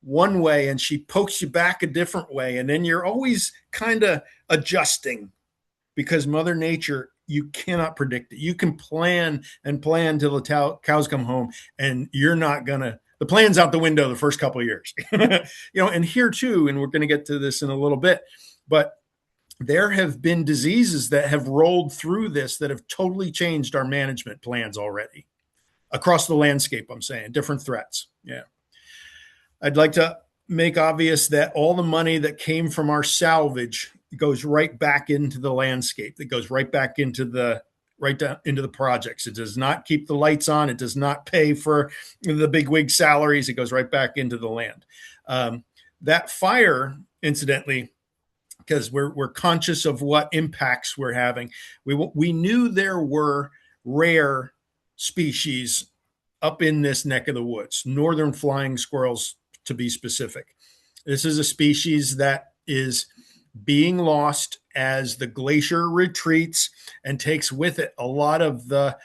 one way and she pokes you back a different way, and then you're always kind of adjusting, because Mother Nature, you cannot predict it. You can plan and plan till the cows come home, and you're not gonna. The plan's out the window the first couple of years, And here too, and we're going to get to this in a little bit, but there have been diseases that have rolled through this that have totally changed our management plans already across the landscape. I'm saying different threats. Yeah. I'd like to make obvious that all the money that came from our salvage goes right back into the landscape. It goes right back into the projects. It does not keep the lights on. It does not pay for the big wig salaries. It goes right back into the land. That fire, incidentally, because we're conscious of what impacts we're having. We knew there were rare species up in this neck of the woods, northern flying squirrels to be specific. This is a species that is being lost as the glacier retreats and takes with it a lot of the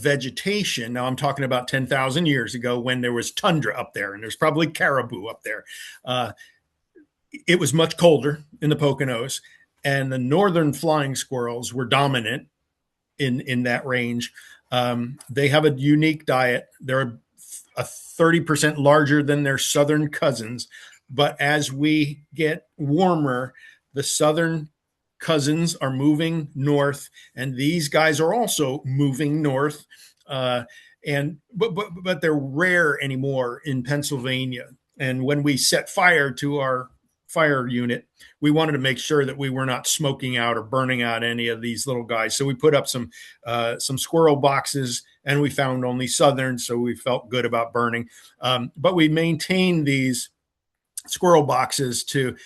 vegetation. Now I'm talking about 10,000 years ago when there was tundra up there, and there's probably caribou up there. It was much colder in the Poconos, and the northern flying squirrels were dominant in that range. They have a unique diet. They're a 30% larger than their southern cousins. But as we get warmer, the southern cousins are moving north, and these guys are also moving north. But they're rare anymore in Pennsylvania. And when we set fire to our fire unit, we wanted to make sure that we were not smoking out or burning out any of these little guys. So we put up some squirrel boxes, and we found only southern, so we felt good about burning. But we maintained these squirrel boxes to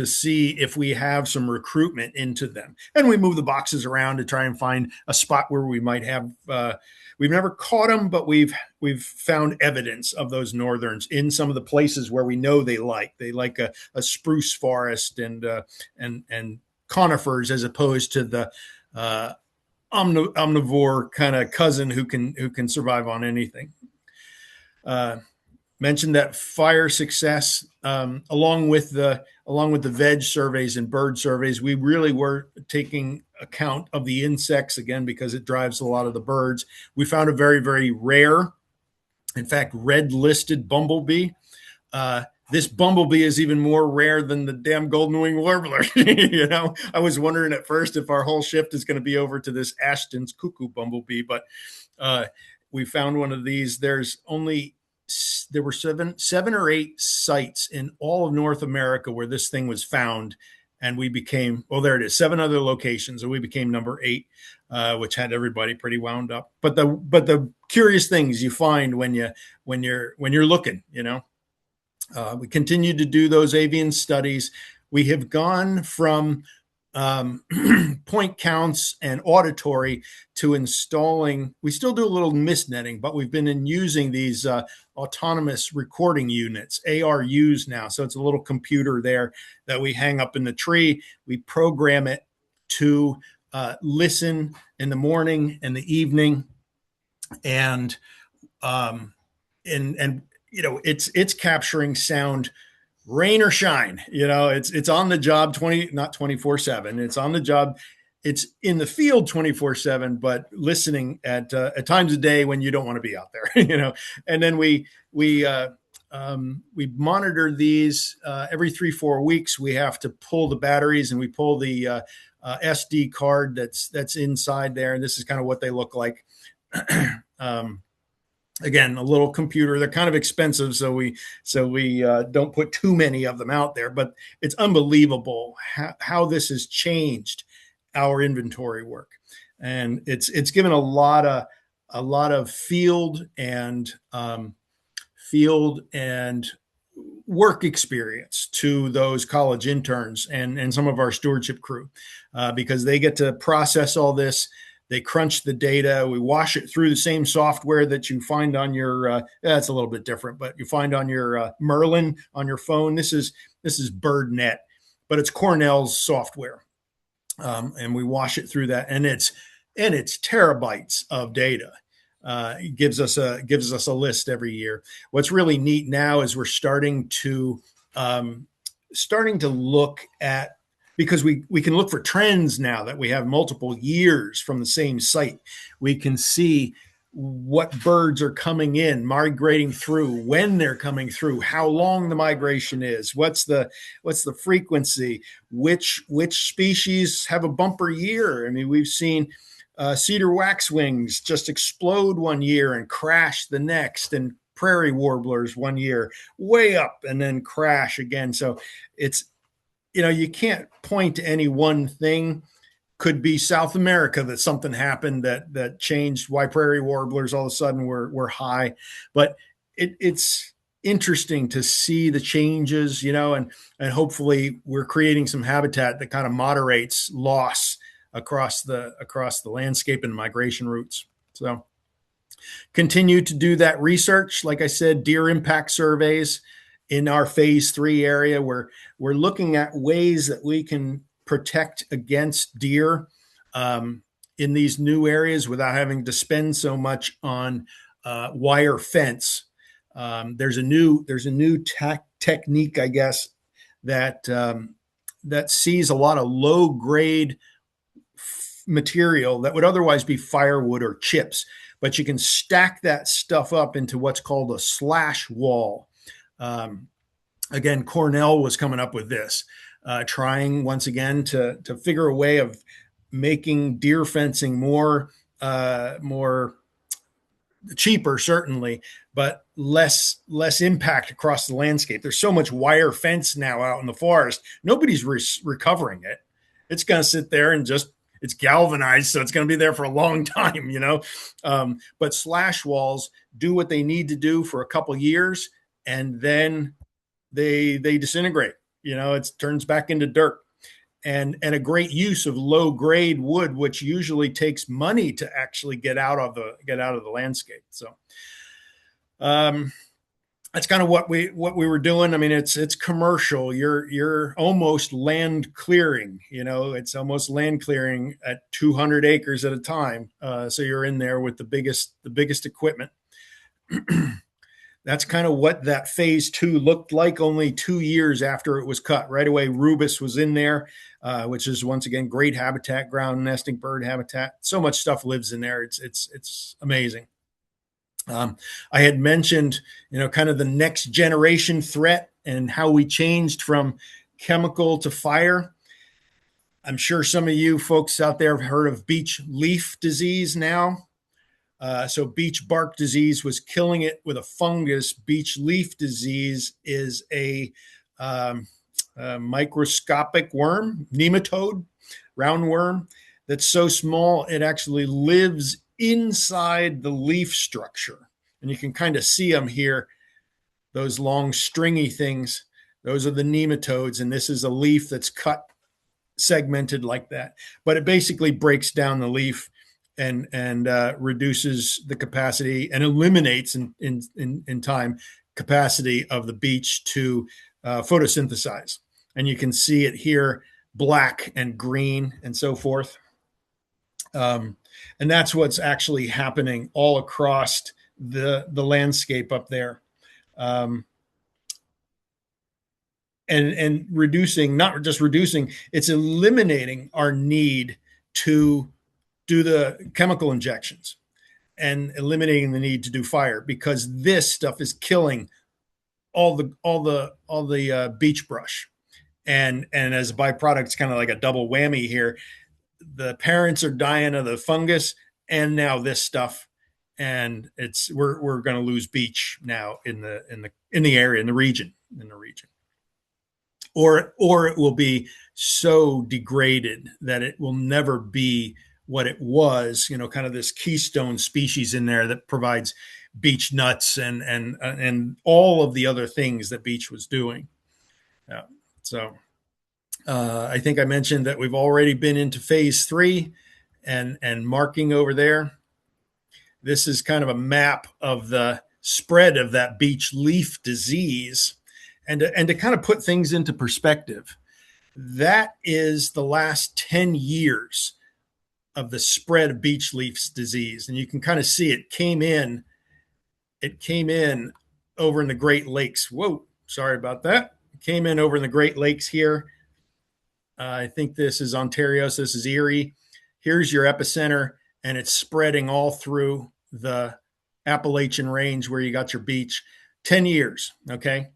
see if we have some recruitment into them. And we move the boxes around to try and find a spot where we might have, we've never caught them, but we've found evidence of those northerns in some of the places where we know they like a spruce forest and conifers, as opposed to the omnivore kind of cousin who can survive on anything. mentioned that fire success, along with the veg surveys and bird surveys, we really were taking account of the insects again because it drives a lot of the birds. We found a very, very rare, in fact, red listed bumblebee. This bumblebee is even more rare than the damn golden wing warbler. I was wondering at first if our whole shift is going to be over to this Ashton's cuckoo bumblebee, but uh, we found one of these. There were seven or eight sites in all of North America where this thing was found, and we became, well, there it is, seven other locations, and we became number eight, which had everybody pretty wound up. But the curious things you find when you're looking, we continue to do those avian studies. We have gone from point counts and auditory to installing. We still do a little mist netting, but we've been using these autonomous recording units, ARUs now. So it's a little computer there that we hang up in the tree. We program it to listen in the morning and the evening, and it's capturing sound rain or shine. It's on the job 20, not 24/7. It's on the job. It's in the field 24/7, but listening at times of day when you don't want to be out there. And then we monitor these every 3-4 weeks. We have to pull the batteries, and we pull the SD card that's inside there. And this is kind of what they look like. Again, a little computer. They're kind of expensive, so we don't put too many of them out there. But it's unbelievable how this has changed our inventory work, and it's given a lot of field and work experience to those college interns and some of our stewardship crew, because they get to process all this. They crunch the data. We wash it through the same software that you find on your. That's a little bit different, but you find on your Merlin on your phone. This is BirdNet, but it's Cornell's software, and we wash it through that, and it's terabytes of data. It gives us a list every year. What's really neat now is we're starting to look at, because we can look for trends now that we have multiple years from the same site. We can see what birds are coming in, migrating through, when they're coming through, how long the migration is, what's the frequency, which species have a bumper year. I mean, we've seen cedar waxwings just explode one year and crash the next, and prairie warblers one year way up and then crash again. So it's, you can't point to any one thing. Could be South America that something happened that changed why prairie warblers all of a sudden were high. But it's interesting to see the changes, and hopefully we're creating some habitat that kind of moderates loss across the landscape and migration routes. So continue to do that research. Like I said, deer impact surveys in our phase 3 area, where we're looking at ways that we can protect against deer in these new areas without having to spend so much on wire fence. There's a new technique, I guess, that sees a lot of low grade material that would otherwise be firewood or chips, but you can stack that stuff up into what's called a slash wall. Again, Cornell was coming up with this, trying once again to figure a way of making deer fencing more cheaper, certainly, but less impact across the landscape. There's so much wire fence now out in the forest. Nobody's recovering it. It's going to sit there and it's galvanized, so it's going to be there for a long time, but slash walls do what they need to do for a couple years, and then they disintegrate. It turns back into dirt, and a great use of low grade wood, which usually takes money to actually get out of the landscape. So that's kind of what we were doing. I mean, it's commercial. You're almost land clearing. It's almost land clearing at 200 acres at a time. So you're in there with the biggest equipment. That's kind of what that phase two looked like only 2 years after it was cut. Right away, rubus was in there, which is once again great habitat, ground nesting bird habitat. So much stuff lives in there. It's amazing. I had mentioned, kind of the next generation threat and how we changed from chemical to fire. I'm sure some of you folks out there have heard of beech leaf disease now. So beech bark disease was killing it with a fungus. Beech leaf disease is a microscopic worm, nematode, roundworm, that's so small it actually lives inside the leaf structure. And you can kind of see them here, those long stringy things. Those are the nematodes, and this is a leaf that's cut segmented like that. But it basically breaks down the leaf and reduces the capacity and eliminates in time capacity of the beech to photosynthesize. And you can see it here, black and green and so forth. And that's what's actually happening all across the landscape up there. And reducing, not just reducing, it's eliminating our need to do the chemical injections and eliminating the need to do fire, because this stuff is killing all the beech brush. And as a byproduct, it's kind of like a double whammy here. The parents are dying of the fungus, and now this stuff, and we're going to lose beech now in the area, in the region, or it will be so degraded that it will never be what it was. Kind of this keystone species in there that provides beech nuts and all of the other things that beech was doing. Yeah. So I think I mentioned that we've already been into phase three and marking over there. This is kind of a map of the spread of that beech leaf disease, and to kind of put things into perspective. That is the last 10 years of the spread of beech leaf disease, and you can kind of see it came in over in the Great Lakes. Whoa, sorry about that. It came in over in the Great Lakes here. I think this is Ontario, so this is Erie. Here's your epicenter, and it's spreading all through the Appalachian range where you got your beech. 10 years, okay?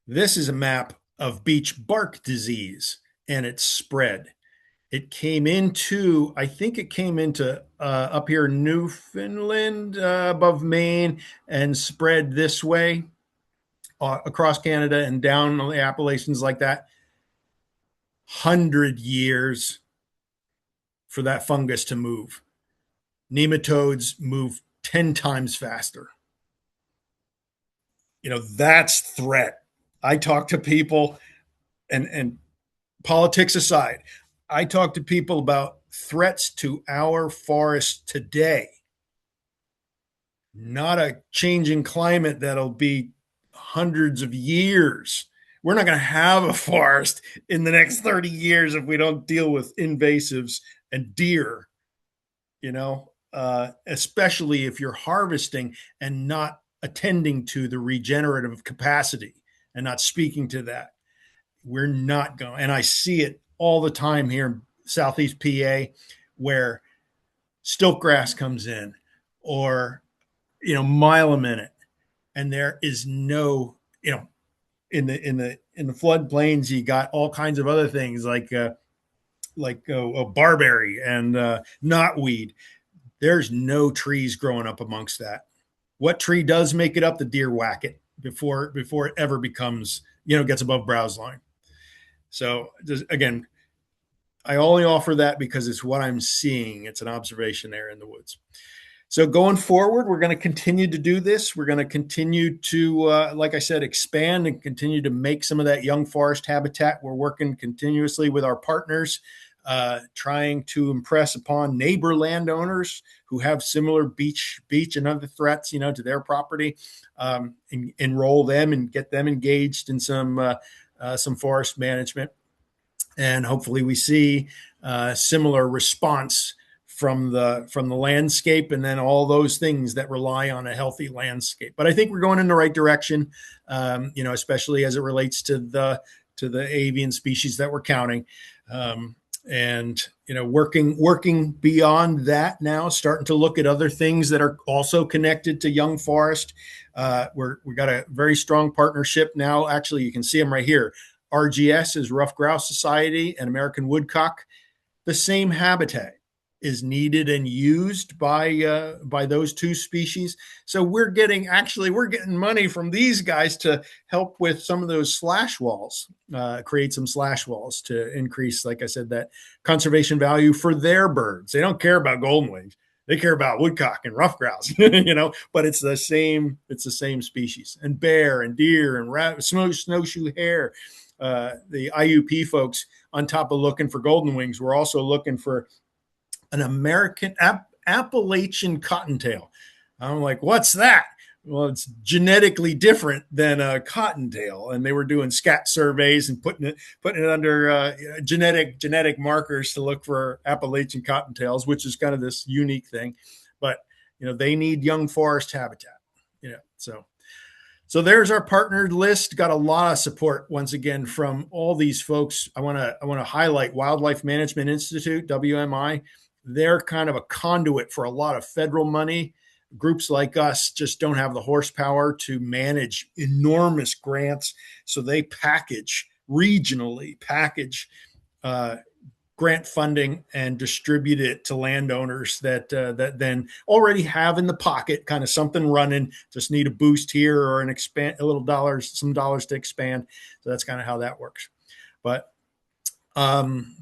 This is a map of beech bark disease and its spread. I think it came into up here Newfoundland, above Maine, and spread this way across Canada and down the Appalachians like that. 100 years for that fungus to move. Nematodes move 10 times faster. That's threat. I talk to people, and politics aside, I talk to people about threats to our forests today, not a changing climate that'll be hundreds of years. We're not going to have a forest in the next 30 years if we don't deal with invasives and deer, especially if you're harvesting and not attending to the regenerative capacity and not speaking to that. We're not going, and I see it all the time here in Southeast PA, where stiltgrass comes in, or mile a minute, and there is no, in the floodplains, you got all kinds of other things like barberry and knotweed. There's no trees growing up amongst that. What tree does make it up? The deer whack it before it ever becomes, gets above browse line. So again, I only offer that because it's what I'm seeing. It's an observation there in the woods. So going forward, we're going to continue to do this. We're going to continue to, like I said, expand and continue to make some of that young forest habitat. We're working continuously with our partners, trying to impress upon neighbor landowners who have similar beech and other threats, to their property, enroll them and get them engaged in some forest management. And hopefully we see similar response from the landscape, and then all those things that rely on a healthy landscape. But I think we're going in the right direction, especially as it relates to the avian species that we're counting. And working beyond that now, starting to look at other things that are also connected to young forest. We got a very strong partnership now. Actually, you can see them right here. RGS is Rough Grouse Society and American Woodcock. The same habitat is needed and used by those two species. So we're getting money from these guys to help with some of those slash walls, create some slash walls to increase, like I said, that conservation value for their birds. They don't care about golden wings. They care about woodcock and rough grouse, but it's the same species. And bear and deer and snowshoe hare. The IUP folks, on top of looking for golden wings, were also looking for an American Appalachian cottontail. I'm like, what's that? Well, it's genetically different than a cottontail, and they were doing scat surveys and putting it under genetic markers to look for Appalachian cottontails, which is kind of this unique thing. But they need young forest habitat. So there's our partnered list. Got a lot of support once again from all these folks. I want to highlight Wildlife Management Institute, WMI. They're kind of a conduit for a lot of federal money. Groups like us just don't have the horsepower to manage enormous grants, so they regionally package grant funding and distribute it to landowners that then already have in the pocket kind of something running, just need a boost here or some dollars to expand. So that's kind of how that works. But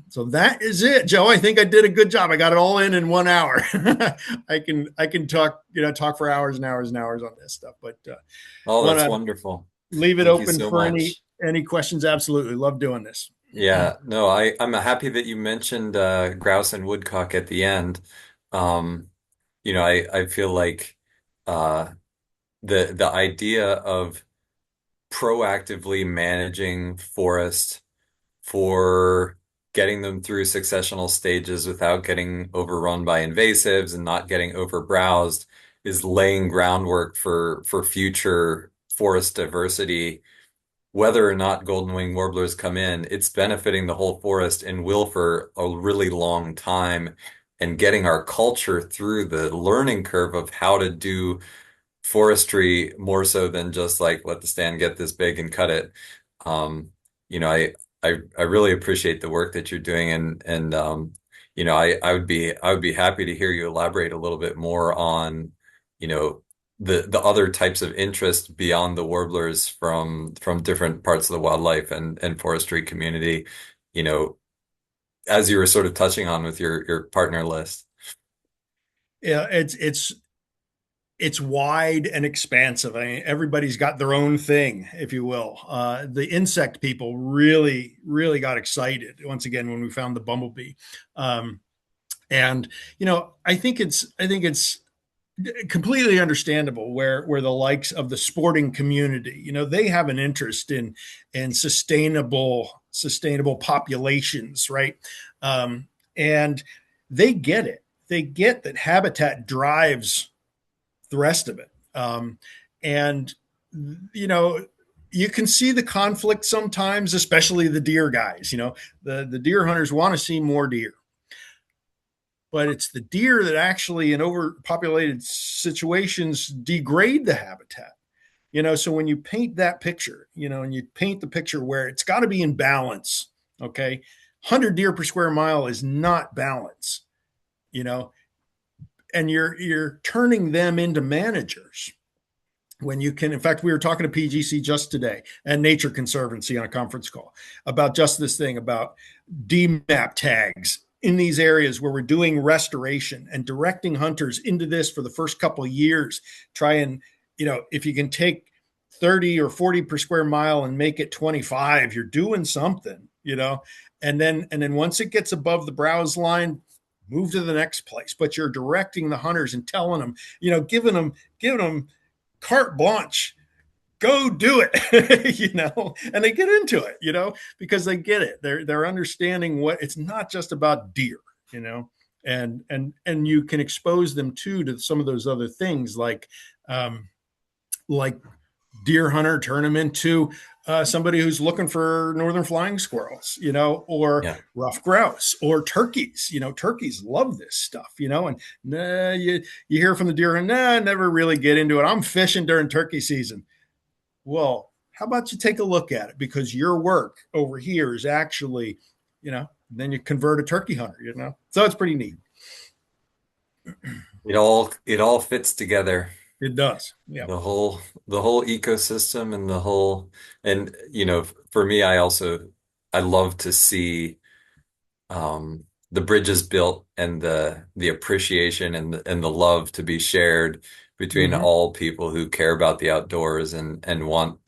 so that is it, Joe. I think I did a good job. I got it all in 1 hour. I can talk for hours and hours and hours on this stuff, but Oh, want that's to wonderful. leave it Thank you open so for much. any questions. Absolutely love doing this. Yeah, no, I'm happy that you mentioned grouse and woodcock at the end. Um, I feel like uh, the idea of proactively managing forest for getting them through successional stages without getting overrun by invasives and not getting overbrowsed is laying groundwork for future forest diversity. Whether or not golden wing warblers come in, it's benefiting the whole forest and will for a really long time, and getting our culture through the learning curve of how to do forestry more so than just like let the stand get this big and cut it. Um, you know, I really appreciate the work that you're doing, and I would be happy to hear you elaborate a little bit more on, you know, the other types of interest beyond the warblers from different parts of the wildlife and forestry community, you know, as you were sort of touching on with your partner list. Yeah, it's wide and expansive. I mean, everybody's got their own thing, if you will. The insect people really, really got excited once again when we found the bumblebee, and I think it's completely understandable where the likes of the sporting community, they have an interest in sustainable populations, right? And they get it. They get that habitat drives the rest of it. And you know, you can see the conflict sometimes, especially the deer guys. The deer hunters want to see more deer, but it's the deer that actually, in overpopulated situations, degrade the habitat. So when you paint that picture, and you paint the picture where it's got to be in balance, okay, 100 deer per square mile is not balance, you know, and you're turning them into managers when you can. In fact, we were talking to PGC just today and Nature Conservancy on a conference call about just this thing about DMAP tags in these areas where we're doing restoration and directing hunters into this for the first couple of years. Try and, if you can take 30 or 40 per square mile and make it 25, you're doing something, and then once it gets above the browse line, move to the next place. But you're directing the hunters and telling them, giving them carte blanche, go do it, and they get into it, because they get it. They're understanding what it's not just about deer, and you can expose them to some of those other things um, like deer hunter, turn them into somebody who's looking for northern flying squirrels, or Yeah. rough grouse or turkeys. Turkeys love this stuff, and you hear from the deer and nah, never really get into it. I'm fishing during turkey season. Well, how about you take a look at it, because your work over here is actually, then you convert a turkey hunter, so it's pretty neat. It all fits together. It does. Yeah. The whole ecosystem and the whole, and for me, I love to see the bridges built and the appreciation and the love to be shared between Mm-hmm. all people who care about the outdoors and want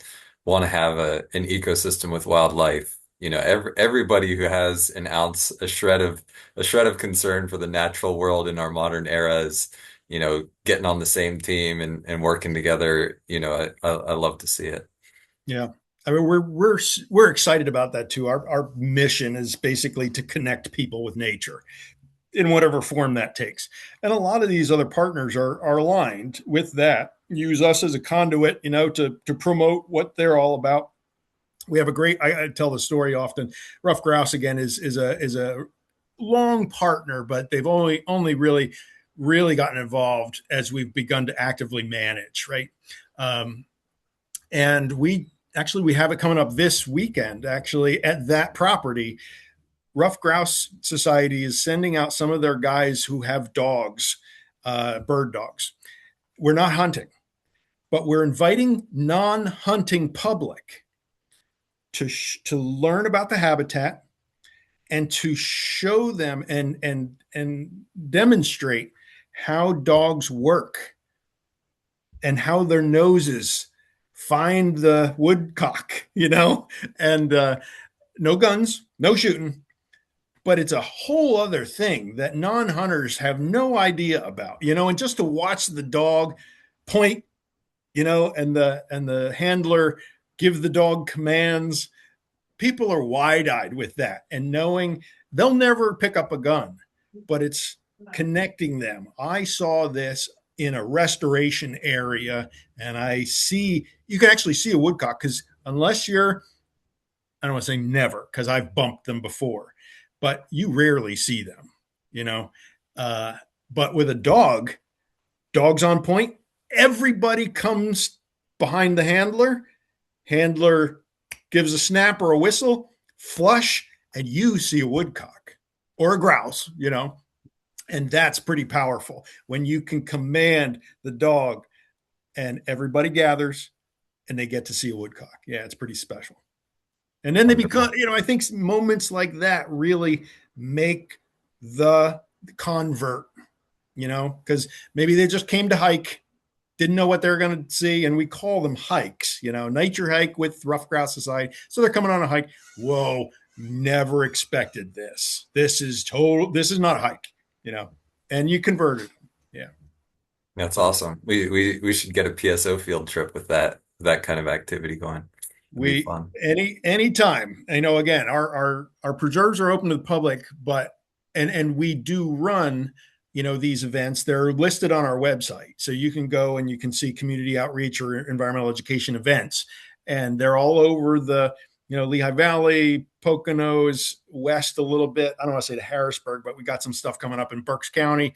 to have an ecosystem with wildlife. Everybody who has an ounce, a shred of concern for the natural world in our modern era is, getting on the same team and working together. I love to see it. Yeah. I mean, we're excited about that too. Our mission is basically to connect people with nature in whatever form that takes. And a lot of these other partners are aligned with that. Use us as a conduit, to promote what they're all about. We have a great. I tell the story often. Rough grouse again is a long partner, but they've only really gotten involved as we've begun to actively manage, right? Um, and we have it coming up this weekend. Actually, at that property, Rough Grouse Society is sending out some of their guys who have dogs, bird dogs. We're not hunting, but we're inviting non-hunting public to learn about the habitat and to show them and demonstrate how dogs work and how their noses find the woodcock, and no guns, no shooting, but it's a whole other thing that non-hunters have no idea about, and just to watch the dog point, and the handler give the dog commands. People are wide-eyed with that and knowing they'll never pick up a gun, but it's connecting them. I saw this in a restoration area, and you can actually see a woodcock, because unless you're, I don't want to say never, because I've bumped them before, but you rarely see them, you know. Uh, but with a dog's on point. Everybody comes behind the handler. Handler gives a snap or a whistle, flush, and you see a woodcock or a grouse, and that's pretty powerful when you can command the dog and everybody gathers and they get to see a woodcock. Yeah, it's pretty special. And then they become, Wonderful. I think moments like that really make the convert, because maybe they just came to hike, didn't know what they were going to see. And we call them hikes, nature hike with Rough Grouse Society. So they're coming on a hike. Whoa, never expected this. This is not a hike, and you converted them. Yeah. That's So awesome. We should get a PSO field trip with that kind of activity going. It'd be we fun. anytime, again, our preserves are open to the public, but and we do run, these events. They're listed on our website, so you can go and you can see community outreach or environmental education events, and they're all over the Lehigh Valley, Poconos, west a little bit. I don't want to say to Harrisburg, but we got some stuff coming up in Berks County,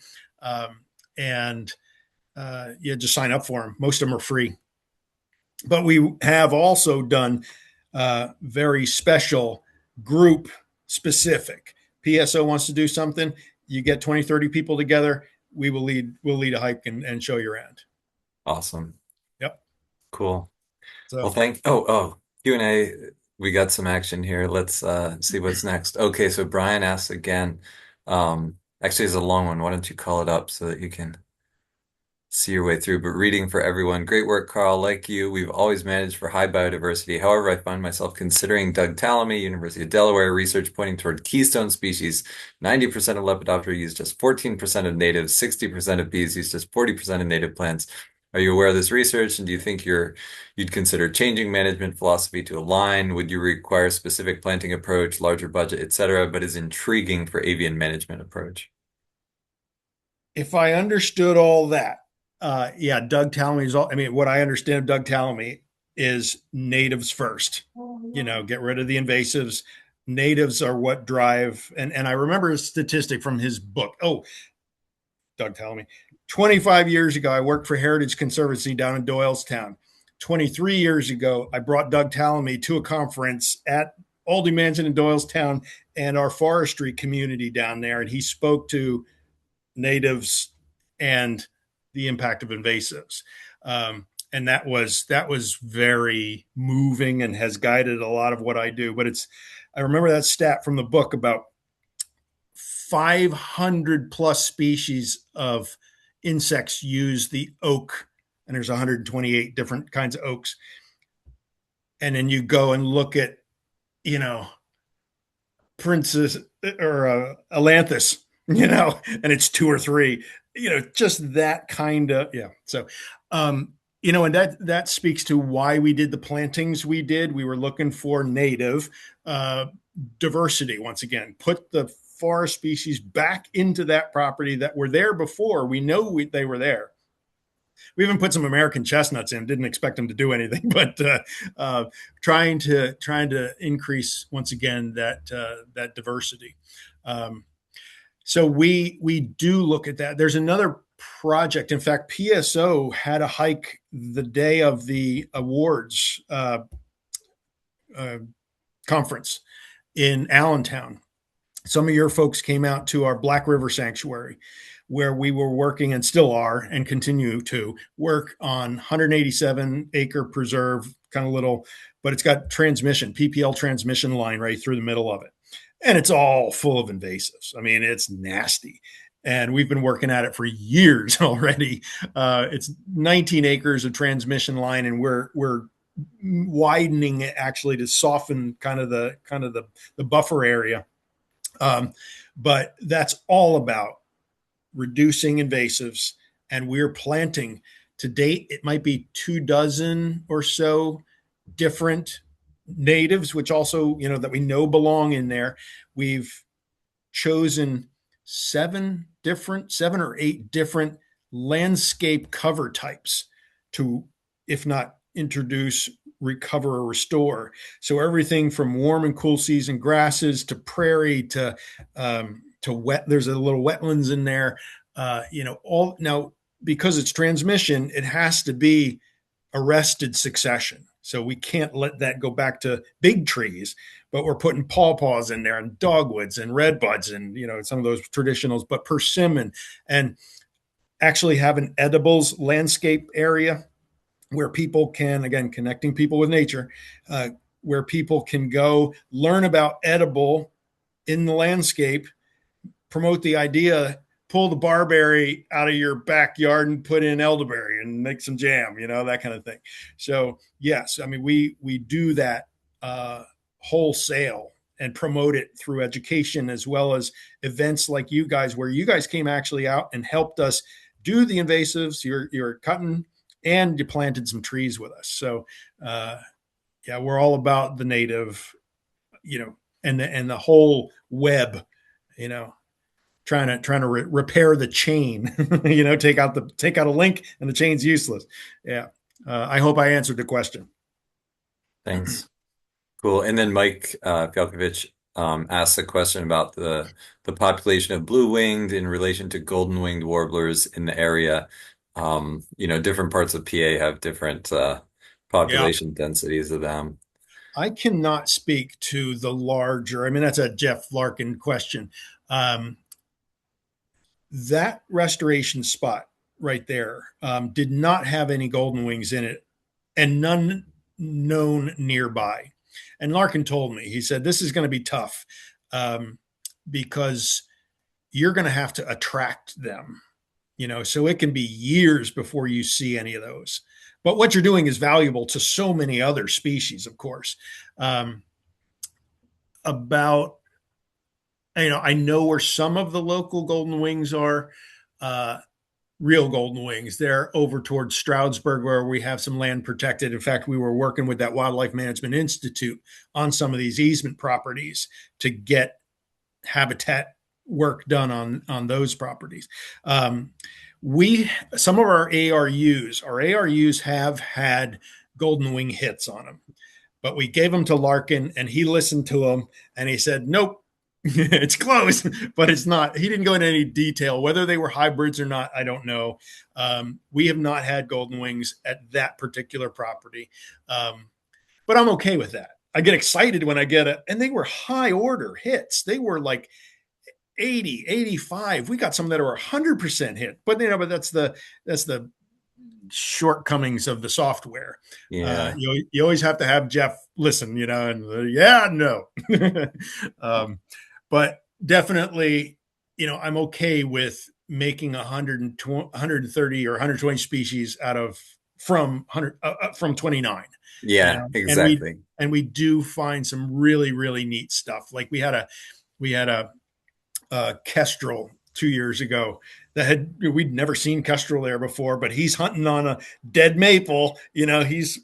and yeah, just sign up for them. Most of them are free. But we have also done very special group specific. PSO wants to do something, you get 20, 30 people together, we'll lead a hike and show your end. Awesome. Yep. Cool. Well, So Q&A, we got some action here. Let's see what's next. Okay, so Brian asks again. Actually, it's a long one. Why don't you call it up so that you can see your way through? But reading for everyone. Great work, Carl. Like you, we've always managed for high biodiversity. However, I find myself considering Doug Tallamy, University of Delaware, research pointing toward keystone species. 90% of Lepidoptera use just 14% of natives, 60% of bees use just 40% of native plants. Are you aware of this research, and do you think you'd consider changing management philosophy to align? Would you require specific planting approach, larger budget, etc., but is intriguing for avian management approach? If I understood all that, yeah, Doug Tallamy is all. I mean, what I understand of Doug Tallamy is natives first. You know, get rid of the invasives. Natives are what drive. And I remember a statistic from his book. Oh, Doug Tallamy. 25 years ago, I worked for Heritage Conservancy down in Doylestown. 23 years ago, I brought Doug Tallamy to a conference at Aldi Mansion in Doylestown and our forestry community down there. And he spoke to natives and the impact of invasives. And that was very moving and has guided a lot of what I do. But it's I remember that stat from the book about 500 plus species of insects use the oak, and there's 128 different kinds of oaks. And then you go and look at, you know, Princess or Alanthus, and it's two or three, just that kind of, yeah. So, and that speaks to why we did the plantings we did. We were looking for native uh, diversity once again, put the forest species back into that property that were there before. We know they were there. We even put some American chestnuts in. Didn't expect them to do anything, but trying to increase once again that diversity. Um, so we do look at that. There's another project. In fact, PSO had a hike the day of the awards uh, conference in Allentown. Some of your folks came out to our Black River Sanctuary, where we were working and still are and continue to work on 187 acre preserve, kind of little, but it's got transmission, PPL transmission line right through the middle of it. And it's all full of invasives. I mean, it's nasty. And we've been working at it for years already. It's 19 acres of transmission line, and we're widening it actually to soften kind of the buffer area. um, but that's all about reducing invasives, and we're planting to date. It might be 2 dozen or so different natives, which also that we know belong in there. We've chosen seven or eight different landscape cover types to, if not introduce, recover or restore. So everything from warm and cool season grasses to prairie to wet. There's a little wetlands in there. All now, because it's transmission, it has to be arrested succession. So we can't let that go back to big trees, but we're putting pawpaws in there and dogwoods and redbuds and some of those traditionals, but persimmon, and actually have an edibles landscape area where people can, again, connecting people with nature, where people can go learn about edible in the landscape, promote the idea, pull the barberry out of your backyard and put in elderberry and make some jam, that kind of thing. So yes, I mean, we do that wholesale and promote it through education as well as events like you guys, where you guys came actually out and helped us do the invasives. You're cutting and you planted some trees with us. So yeah, we're all about the native, and the whole web, you know, trying to repair the chain. Take out a link and the chain's useless. Yeah. I hope I answered the question. Thanks. Cool. And then Mike Fialkovich asked a question about the population of blue-winged in relation to golden-winged warblers in the area. Different parts of PA have different Yeah. population densities of them. I cannot speak to the larger. I mean, that's a Jeff Larkin question. Um, that restoration spot right there did not have any golden wings in it, and none known nearby. And Larkin told me, he said, this is going to be tough because you're going to have to attract them, so it can be years before you see any of those. But what you're doing is valuable to so many other species, of course. Um, about I know where some of the local golden wings are. Uh, Real golden wings. They're over towards Stroudsburg, where we have some land protected. In fact, we were working with that Wildlife Management Institute on some of these easement properties to get habitat work done on those properties. Um, we some of our ARUs have had golden wing hits on them, but we gave them to Larkin and he listened to them and he said, nope, it's close, but it's not. He didn't go into any detail. Whether they were hybrids or not, I don't know. We have not had golden wings at that particular property. But I'm okay with that. I get excited when I get it. And they were high order hits. They were like 80, 85. We got some that are 100% hit, but that's the shortcomings of the software. Yeah. You always have to have Jeff listen, and yeah, no. um, but definitely, I'm okay with making 120, 130 or 120 species out of from 29, Yeah, and we exactly. do find some really, really neat stuff. Like we had a kestrel 2 years ago that we'd never seen kestrel there before, but he's hunting on a dead maple. He's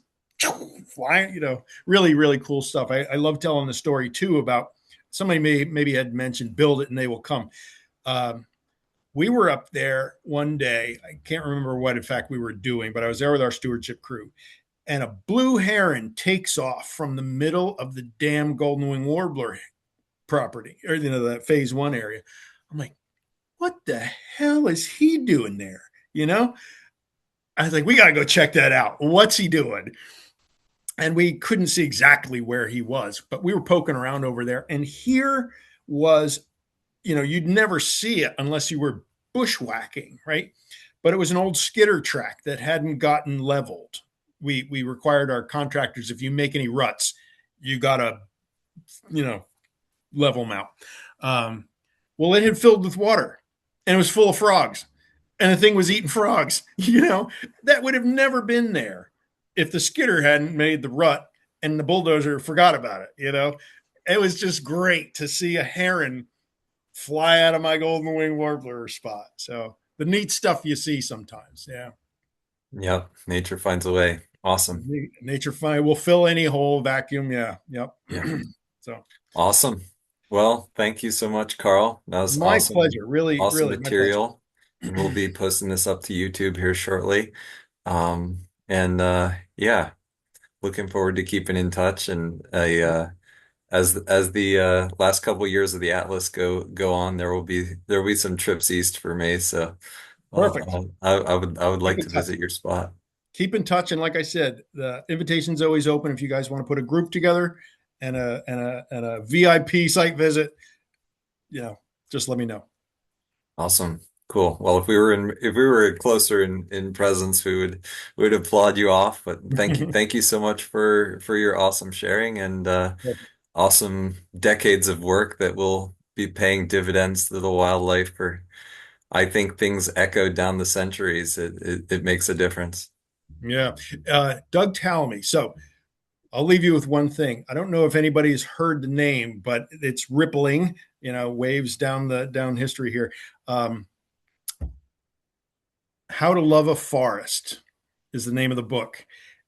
flying. Really, really cool stuff. I love telling the story too about somebody maybe had mentioned build it and they will come. Um, we were up there one day. I can't remember what in fact we were doing, but I was there with our stewardship crew, and a blue heron takes off from the middle of the damn golden wing warbler property, or that phase 1 area. I'm like, what the hell is he doing there? I was like, we got to go check that out. What's he doing? And we couldn't see exactly where he was, but we were poking around over there. And here was, you'd never see it unless you were bushwhacking, right? But it was an old skidder track that hadn't gotten leveled. We required our contractors, if you make any ruts, you got to, you know, level them out. Well, it had filled with water and it was full of frogs, and the thing was eating frogs. That would have never been there if the skidder hadn't made the rut and the bulldozer forgot about it. It was just great to see a heron fly out of my golden wing warbler spot. So the neat stuff you see sometimes. Yeah. Yep. Nature finds a way. Awesome. Nature find will fill any hole, vacuum. Yeah. Yep. Yeah. So Awesome. Well, thank you so much, Carl. That was my awesome, pleasure. Really, awesome really my pleasure. material. And we'll be posting this up to YouTube here shortly. And yeah, looking forward to keeping in touch. And as the last couple years of the Atlas go on, there will be some trips east for me. So Perfect. I would Keep like in to touch. visit your spot. Keep in touch. And like I said, the invitation's always open if you guys want to put a group together and a VIP site visit. You know, just let me know. Awesome. Cool. Well, if we were closer in presence, we would applaud you off. But thank you so much for your awesome sharing and awesome decades of work that will be paying dividends to the wildlife for, I think things echoed down the centuries. It makes a difference. Yeah. Doug Talmy. So I'll leave you with one thing. I don't know if anybody's heard the name, but it's rippling, waves down history here. Um, How to Love a Forest is the name of the book.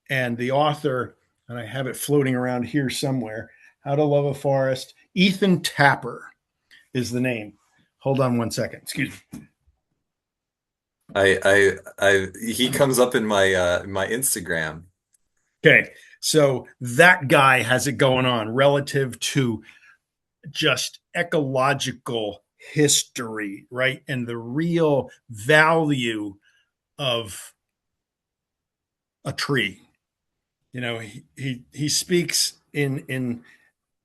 And the author, and I have it floating around here somewhere, How to Love a Forest, Ethan Tapper is the name. Hold on one second. Excuse me. He comes up in my Instagram. Okay. So that guy has it going on relative to just ecological history, right? And the real value of a tree. He speaks in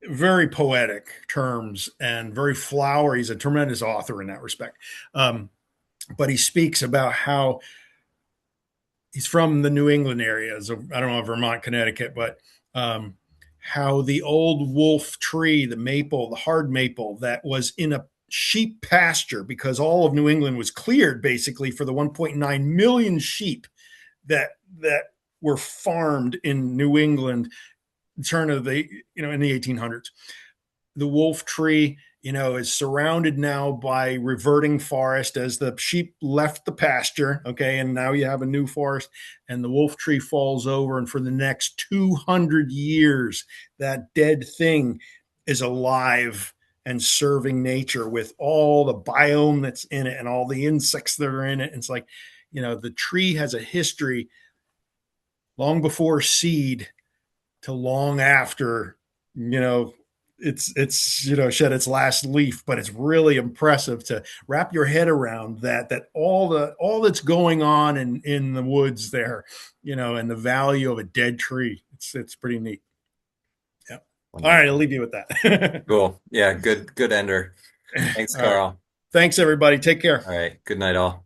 very poetic terms and very flowery. He's a tremendous author in that respect. But he speaks about how he's from the New England areas of, I don't know, Vermont, Connecticut, but how the old wolf tree, the maple, the hard maple that was in a sheep pasture because all of New England was cleared basically for the 1.9 million sheep that were farmed in New England turn of the in the 1800s. The wolf tree, is surrounded now by reverting forest as the sheep left the pasture. Okay. And now you have a new forest, and the wolf tree falls over. And for the next 200 years, that dead thing is alive and serving nature with all the biome that's in it and all the insects that are in it. And it's like, the tree has a history long before seed to long after, you know, it's shed its last leaf. But it's really impressive to wrap your head around that all that's going on in the woods there, and the value of a dead tree. It's pretty neat. Yeah. All right, I'll Wonderful. leave you with that. Cool. Yeah, good ender. Thanks, All right. Carl. Thanks, everybody. Take care. All right. Good night, all.